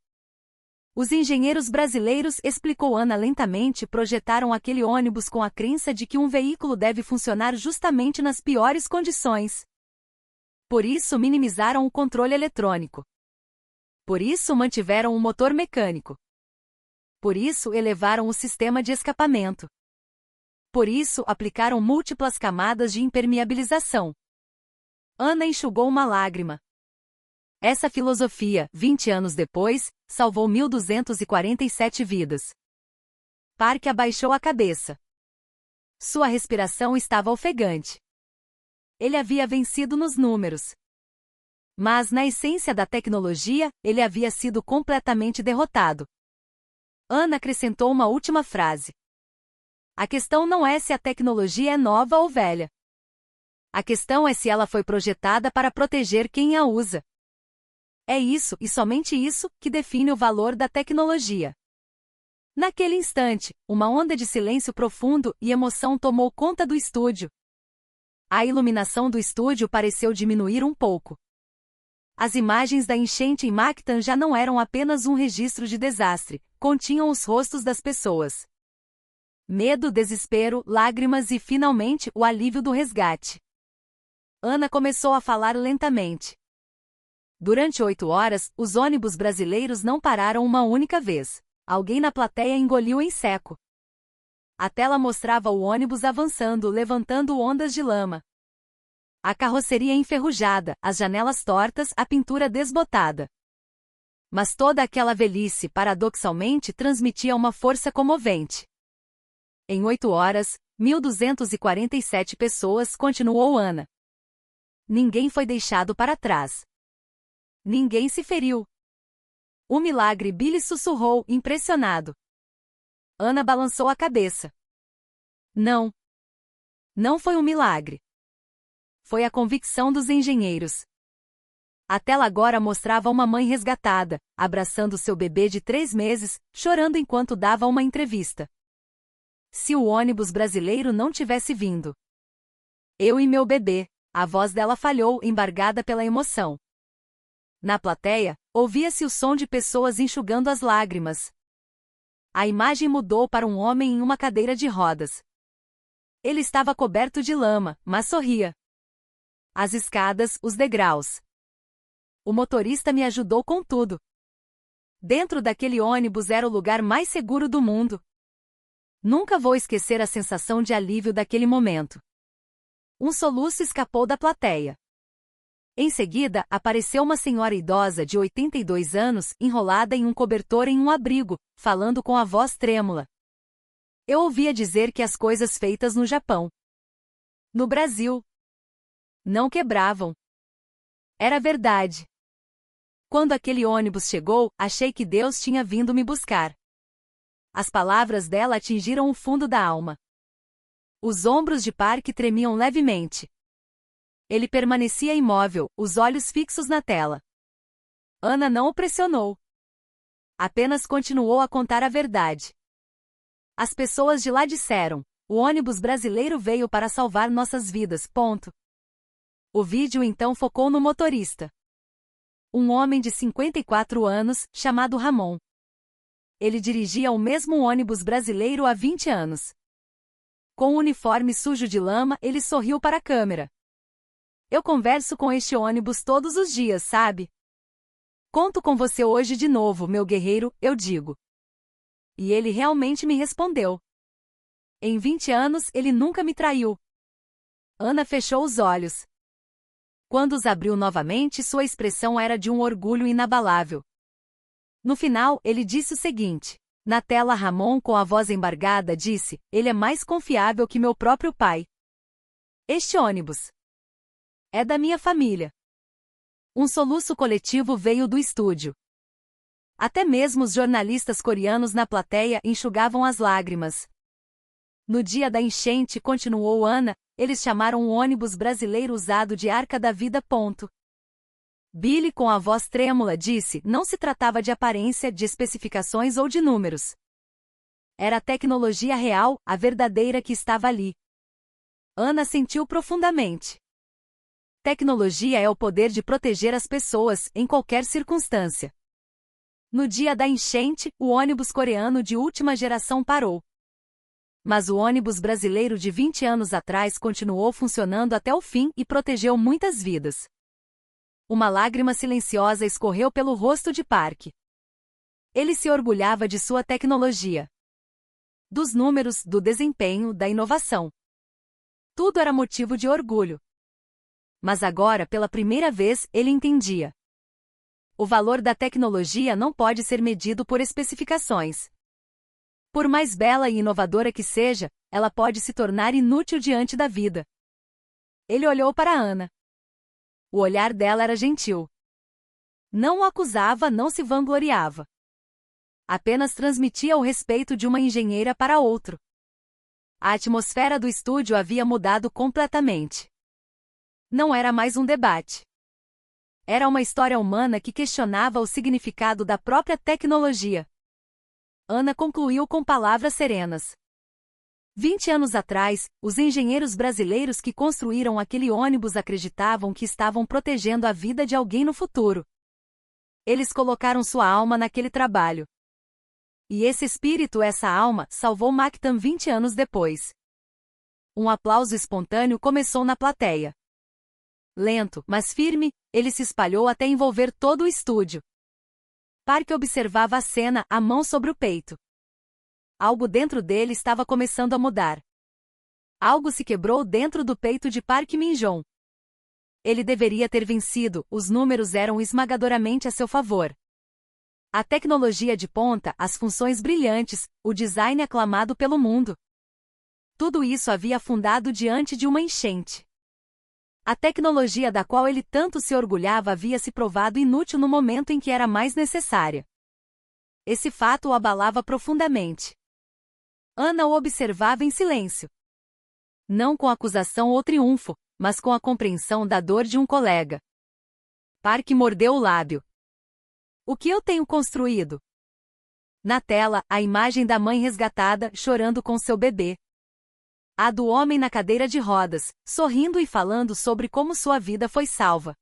Os engenheiros brasileiros, explicou Ana lentamente, projetaram aquele ônibus com a crença de que um veículo deve funcionar justamente nas piores condições. Por isso minimizaram o controle eletrônico. Por isso mantiveram o motor mecânico. Por isso elevaram o sistema de escapamento. Por isso, aplicaram múltiplas camadas de impermeabilização. Ana enxugou uma lágrima. Essa filosofia, 20 anos depois, salvou 1.247 vidas. Park abaixou a cabeça. Sua respiração estava ofegante. Ele havia vencido nos números. Mas, na essência da tecnologia, ele havia sido completamente derrotado. Ana acrescentou uma última frase. A questão não é se a tecnologia é nova ou velha. A questão é se ela foi projetada para proteger quem a usa. É isso, e somente isso, que define o valor da tecnologia. Naquele instante, uma onda de silêncio profundo e emoção tomou conta do estúdio. A iluminação do estúdio pareceu diminuir um pouco. As imagens da enchente em Mactan já não eram apenas um registro de desastre, continham os rostos das pessoas. Medo, desespero, lágrimas e, finalmente, o alívio do resgate. Ana começou a falar lentamente. Durante 8 horas, os ônibus brasileiros não pararam uma única vez. Alguém na plateia engoliu em seco. A tela mostrava o ônibus avançando, levantando ondas de lama. A carroceria enferrujada, as janelas tortas, a pintura desbotada. Mas toda aquela velhice, paradoxalmente, transmitia uma força comovente. Em 8 horas, 1.247 pessoas, continuou Ana. Ninguém foi deixado para trás. Ninguém se feriu. O milagre, Billy sussurrou, impressionado. Ana balançou a cabeça. Não. Não foi um milagre. Foi a convicção dos engenheiros. A tela agora mostrava uma mãe resgatada, abraçando seu bebê de 3 meses, chorando enquanto dava uma entrevista. Se o ônibus brasileiro não tivesse vindo. Eu e meu bebê, a voz dela falhou, embargada pela emoção. Na plateia, ouvia-se o som de pessoas enxugando as lágrimas. A imagem mudou para um homem em uma cadeira de rodas. Ele estava coberto de lama, mas sorria. As escadas, os degraus. O motorista me ajudou com tudo. Dentro daquele ônibus era o lugar mais seguro do mundo. Nunca vou esquecer a sensação de alívio daquele momento. Um soluço escapou da plateia. Em seguida, apareceu uma senhora idosa de 82 anos, enrolada em um cobertor em um abrigo, falando com a voz trêmula. Eu ouvia dizer que as coisas feitas no Japão, no Brasil, não quebravam. Era verdade. Quando aquele ônibus chegou, achei que Deus tinha vindo me buscar. As palavras dela atingiram o fundo da alma. Os ombros de Park tremiam levemente. Ele permanecia imóvel, os olhos fixos na tela. Ana não o pressionou. Apenas continuou a contar a verdade. As pessoas de lá disseram: o ônibus brasileiro veio para salvar nossas vidas. Ponto. O vídeo então focou no motorista. Um homem de 54 anos, chamado Ramon. Ele dirigia o mesmo ônibus brasileiro há 20 anos. Com o uniforme sujo de lama, ele sorriu para a câmera. Eu converso com este ônibus todos os dias, sabe? Conto com você hoje de novo, meu guerreiro, eu digo. E ele realmente me respondeu. Em 20 anos, ele nunca me traiu. Ana fechou os olhos. Quando os abriu novamente, sua expressão era de um orgulho inabalável. No final, ele disse o seguinte. Na tela, Ramon, com a voz embargada, disse: ele é mais confiável que meu próprio pai. Este ônibus é da minha família. Um soluço coletivo veio do estúdio. Até mesmo os jornalistas coreanos na plateia enxugavam as lágrimas. No dia da enchente, continuou Ana, eles chamaram o ônibus brasileiro usado de Arca da Vida. Billy, com a voz trêmula, disse: não se tratava de aparência, de especificações ou de números. Era a tecnologia real, a verdadeira que estava ali. Ana sentiu profundamente. Tecnologia é o poder de proteger as pessoas, em qualquer circunstância. No dia da enchente, o ônibus coreano de última geração parou. Mas o ônibus brasileiro de 20 anos atrás continuou funcionando até o fim e protegeu muitas vidas. Uma lágrima silenciosa escorreu pelo rosto de Park. Ele se orgulhava de sua tecnologia. dos números, do desempenho, da inovação. Tudo era motivo de orgulho. Mas agora, pela primeira vez, ele entendia. O valor da tecnologia não pode ser medido por especificações. Por mais bela e inovadora que seja, ela pode se tornar inútil diante da vida. Ele olhou para Ana. O olhar dela era gentil. Não o acusava, não se vangloriava. Apenas transmitia o respeito de uma engenheira para outro. A atmosfera do estúdio havia mudado completamente. Não era mais um debate. Era uma história humana que questionava o significado da própria tecnologia. Ana concluiu com palavras serenas. 20 anos atrás, os engenheiros brasileiros que construíram aquele ônibus acreditavam que estavam protegendo a vida de alguém no futuro. Eles colocaram sua alma naquele trabalho. E esse espírito, essa alma, salvou Mactan 20 anos depois. Um aplauso espontâneo começou na plateia. Lento, mas firme, ele se espalhou até envolver todo o estúdio. Park observava a cena, a mão sobre o peito. Algo dentro dele estava começando a mudar. Algo se quebrou dentro do peito de Park Min-jong. Ele deveria ter vencido, os números eram esmagadoramente a seu favor. A tecnologia de ponta, as funções brilhantes, o design aclamado pelo mundo. Tudo isso havia afundado diante de uma enchente. A tecnologia da qual ele tanto se orgulhava havia se provado inútil no momento em que era mais necessária. Esse fato o abalava profundamente. Ana o observava em silêncio. Não com acusação ou triunfo, mas com a compreensão da dor de um colega. Park mordeu o lábio. O que eu tenho construído? Na tela, a imagem da mãe resgatada, chorando com seu bebê. A do homem na cadeira de rodas, sorrindo e falando sobre como sua vida foi salva.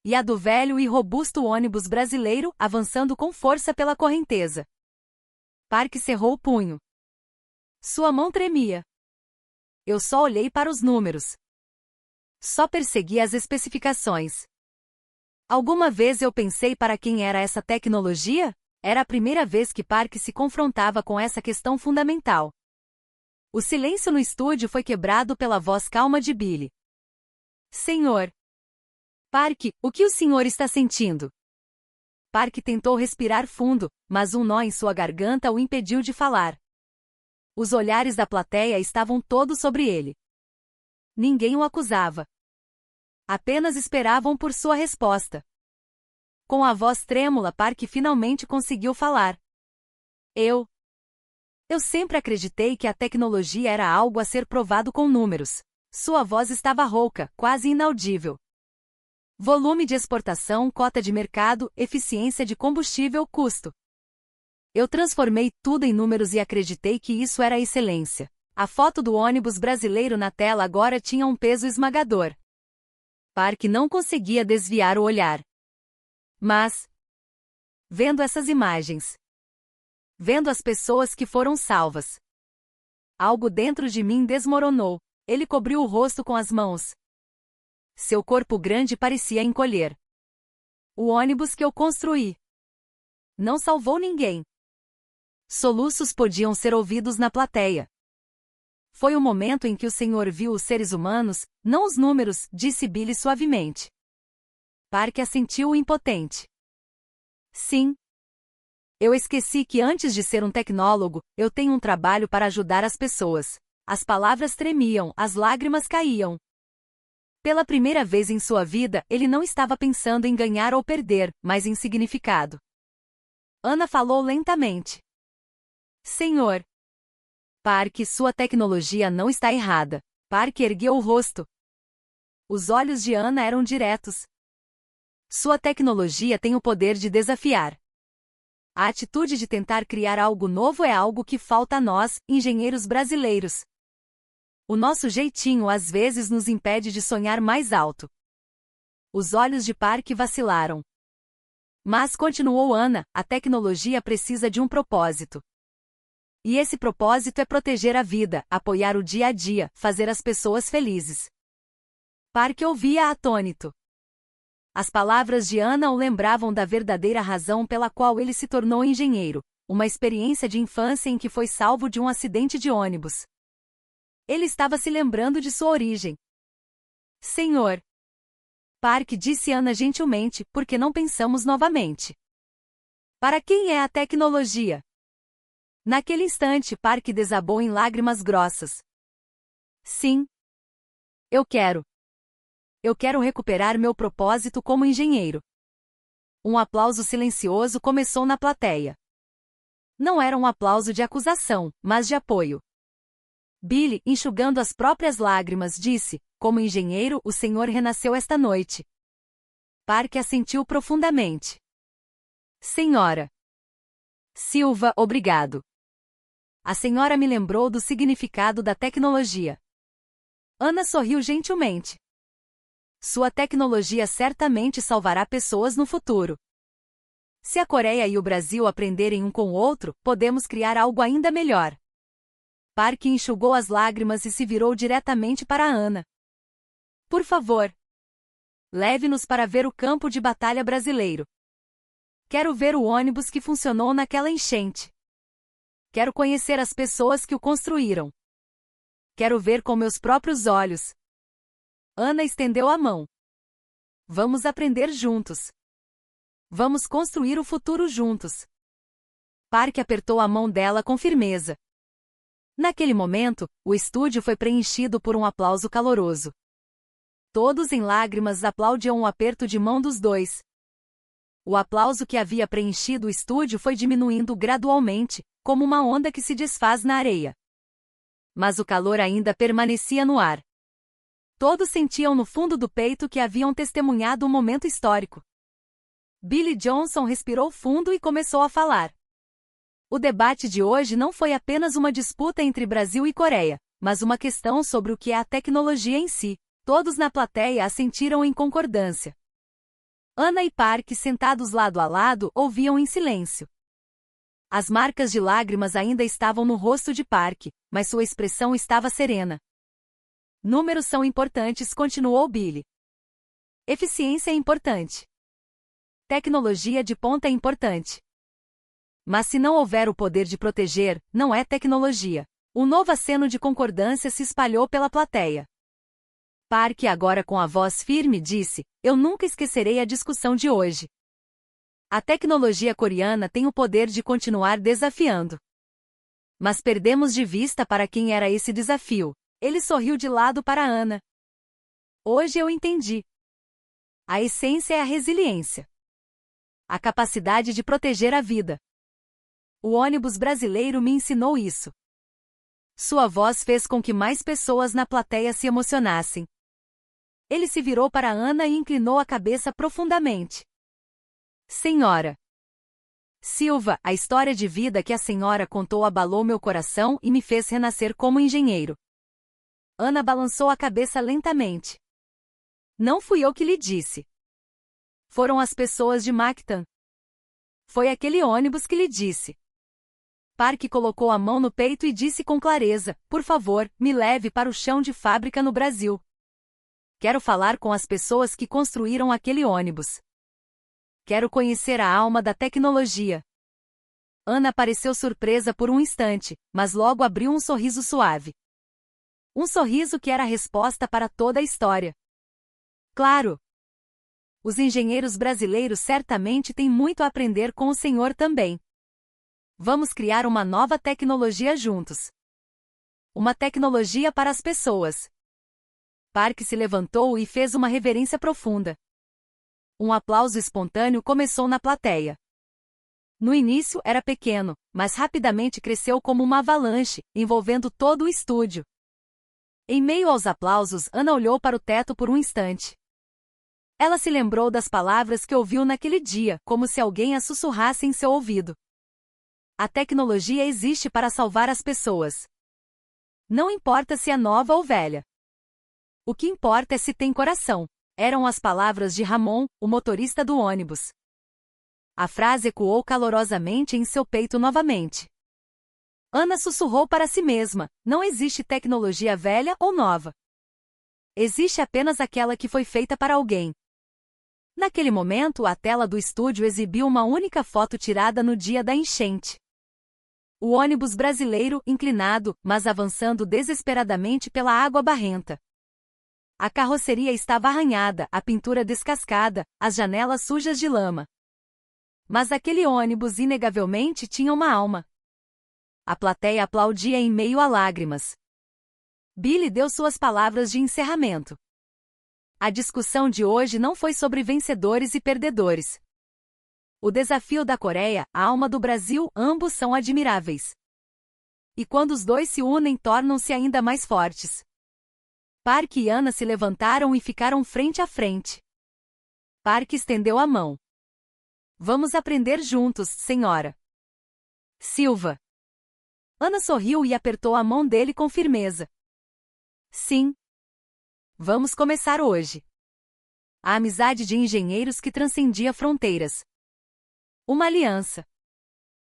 E a do velho e robusto ônibus brasileiro, avançando com força pela correnteza. Park cerrou o punho. Sua mão tremia. Eu só olhei para os números. Só persegui as especificações. Alguma vez eu pensei para quem era essa tecnologia? Era a primeira vez que Park se confrontava com essa questão fundamental. O silêncio no estúdio foi quebrado pela voz calma de Billy. Senhor. Park, o que o senhor está sentindo? Park tentou respirar fundo, mas um nó em sua garganta o impediu de falar. Os olhares da plateia estavam todos sobre ele. Ninguém o acusava. Apenas esperavam por sua resposta. Com a voz trêmula, Park finalmente conseguiu falar. Eu sempre acreditei que a tecnologia era algo a ser provado com números. Sua voz estava rouca, quase inaudível. Volume de exportação, cota de mercado, eficiência de combustível, custo. Eu transformei tudo em números e acreditei que isso era excelência. A foto do ônibus brasileiro na tela agora tinha um peso esmagador. Park não conseguia desviar o olhar. Mas, vendo essas imagens, vendo as pessoas que foram salvas, algo dentro de mim desmoronou. Ele cobriu o rosto com as mãos. Seu corpo grande parecia encolher. O ônibus que eu construí não salvou ninguém. Soluços podiam ser ouvidos na plateia. Foi o momento em que o Senhor viu os seres humanos, não os números, disse Billy suavemente. Park assentiu impotente. Sim. Eu esqueci que antes de ser um tecnólogo, eu tenho um trabalho para ajudar as pessoas. As palavras tremiam, as lágrimas caíam. Pela primeira vez em sua vida, ele não estava pensando em ganhar ou perder, mas em significado. Ana falou lentamente. Senhor. Park, sua tecnologia não está errada. Park ergueu o rosto. Os olhos de Ana eram diretos. Sua tecnologia tem o poder de desafiar. A atitude de tentar criar algo novo é algo que falta a nós, engenheiros brasileiros. O nosso jeitinho às vezes nos impede de sonhar mais alto. Os olhos de Park vacilaram. Mas continuou Ana, a tecnologia precisa de um propósito. E esse propósito é proteger a vida, apoiar o dia a dia, fazer as pessoas felizes. Park ouvia atônito. As palavras de Ana o lembravam da verdadeira razão pela qual ele se tornou engenheiro. uma experiência de infância em que foi salvo de um acidente de ônibus. Ele estava se lembrando de sua origem. Senhor Park, disse Ana gentilmente, por que não pensamos novamente? Para quem é a tecnologia? Naquele instante, Park desabou em lágrimas grossas. Sim. Eu quero. Eu quero recuperar meu propósito como engenheiro. Um aplauso silencioso começou na plateia. Não era um aplauso de acusação, mas de apoio. Billy, enxugando as próprias lágrimas, disse: como engenheiro, o senhor renasceu esta noite. Park assentiu profundamente. Senhora Silva, obrigado. A senhora me lembrou do significado da tecnologia. Ana sorriu gentilmente. Sua tecnologia certamente salvará pessoas no futuro. Se a Coreia e o Brasil aprenderem um com o outro, podemos criar algo ainda melhor. Park enxugou as lágrimas e se virou diretamente para Ana. Por favor, leve-nos para ver o campo de batalha brasileiro. Quero ver o ônibus que funcionou naquela enchente. Quero conhecer as pessoas que o construíram. Quero ver com meus próprios olhos. Ana estendeu a mão. Vamos aprender juntos. Vamos construir o futuro juntos. Park apertou a mão dela com firmeza. Naquele momento, o estúdio foi preenchido por um aplauso caloroso. Todos em lágrimas aplaudiam o aperto de mão dos dois. O aplauso que havia preenchido o estúdio foi diminuindo gradualmente, como uma onda que se desfaz na areia. Mas o calor ainda permanecia no ar. Todos sentiam no fundo do peito que haviam testemunhado um momento histórico. Billy Johnson respirou fundo e começou a falar. O debate de hoje não foi apenas uma disputa entre Brasil e Coreia, mas uma questão sobre o que é a tecnologia em si. Todos na plateia assentiram em concordância. Ana e Park, sentados lado a lado, ouviam em silêncio. As marcas de lágrimas ainda estavam no rosto de Park, mas sua expressão estava serena. Números são importantes, continuou Billy. Eficiência é importante. Tecnologia de ponta é importante. Mas se não houver o poder de proteger, não é tecnologia. Um novo aceno de concordância se espalhou pela plateia. Park, agora com a voz firme, disse: eu nunca esquecerei a discussão de hoje. A tecnologia coreana tem o poder de continuar desafiando. Mas perdemos de vista para quem era esse desafio. Ele sorriu de lado para Ana. Hoje eu entendi. A essência é a resiliência. A capacidade de proteger a vida. O ônibus brasileiro me ensinou isso. Sua voz fez com que mais pessoas na plateia se emocionassem. Ele se virou para Ana e inclinou a cabeça profundamente. Senhora Silva, a história de vida que a senhora contou abalou meu coração e me fez renascer como engenheiro. Ana balançou a cabeça lentamente. Não fui eu que lhe disse. Foram as pessoas de Mactan. Foi aquele ônibus que lhe disse. Park colocou a mão no peito e disse com clareza: por favor, me leve para o chão de fábrica no Brasil. Quero falar com as pessoas que construíram aquele ônibus. Quero conhecer a alma da tecnologia. Ana pareceu surpresa por um instante, mas logo abriu um sorriso suave. Um sorriso que era a resposta para toda a história. Claro! Os engenheiros brasileiros certamente têm muito a aprender com o senhor também. Vamos criar uma nova tecnologia juntos. Uma tecnologia para as pessoas. Park se levantou e fez uma reverência profunda. Um aplauso espontâneo começou na plateia. No início era pequeno, mas rapidamente cresceu como uma avalanche, envolvendo todo o estúdio. Em meio aos aplausos, Ana olhou para o teto por um instante. Ela se lembrou das palavras que ouviu naquele dia, como se alguém a sussurrasse em seu ouvido. A tecnologia existe para salvar as pessoas. Não importa se é nova ou velha. O que importa é se tem coração. Eram as palavras de Ramon, o motorista do ônibus. A frase ecoou calorosamente em seu peito novamente. Ana sussurrou para si mesma: não existe tecnologia velha ou nova. Existe apenas aquela que foi feita para alguém. Naquele momento, a tela do estúdio exibiu uma única foto tirada no dia da enchente. O ônibus brasileiro, inclinado, mas avançando desesperadamente pela água barrenta. A carroceria estava arranhada, a pintura descascada, as janelas sujas de lama. Mas aquele ônibus inegavelmente tinha uma alma. A plateia aplaudia em meio a lágrimas. Billy deu suas palavras de encerramento. A discussão de hoje não foi sobre vencedores e perdedores. O desafio da Coreia, a alma do Brasil, ambos são admiráveis. E quando os dois se unem, tornam-se ainda mais fortes. Park e Ana se levantaram e ficaram frente a frente. Park estendeu a mão. Vamos aprender juntos, senhora Silva. Ana sorriu e apertou a mão dele com firmeza. Sim. Vamos começar hoje. A amizade de engenheiros que transcendia fronteiras. Uma aliança.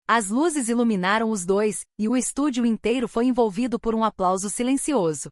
As luzes iluminaram os dois, e o estúdio inteiro foi envolvido por um aplauso silencioso.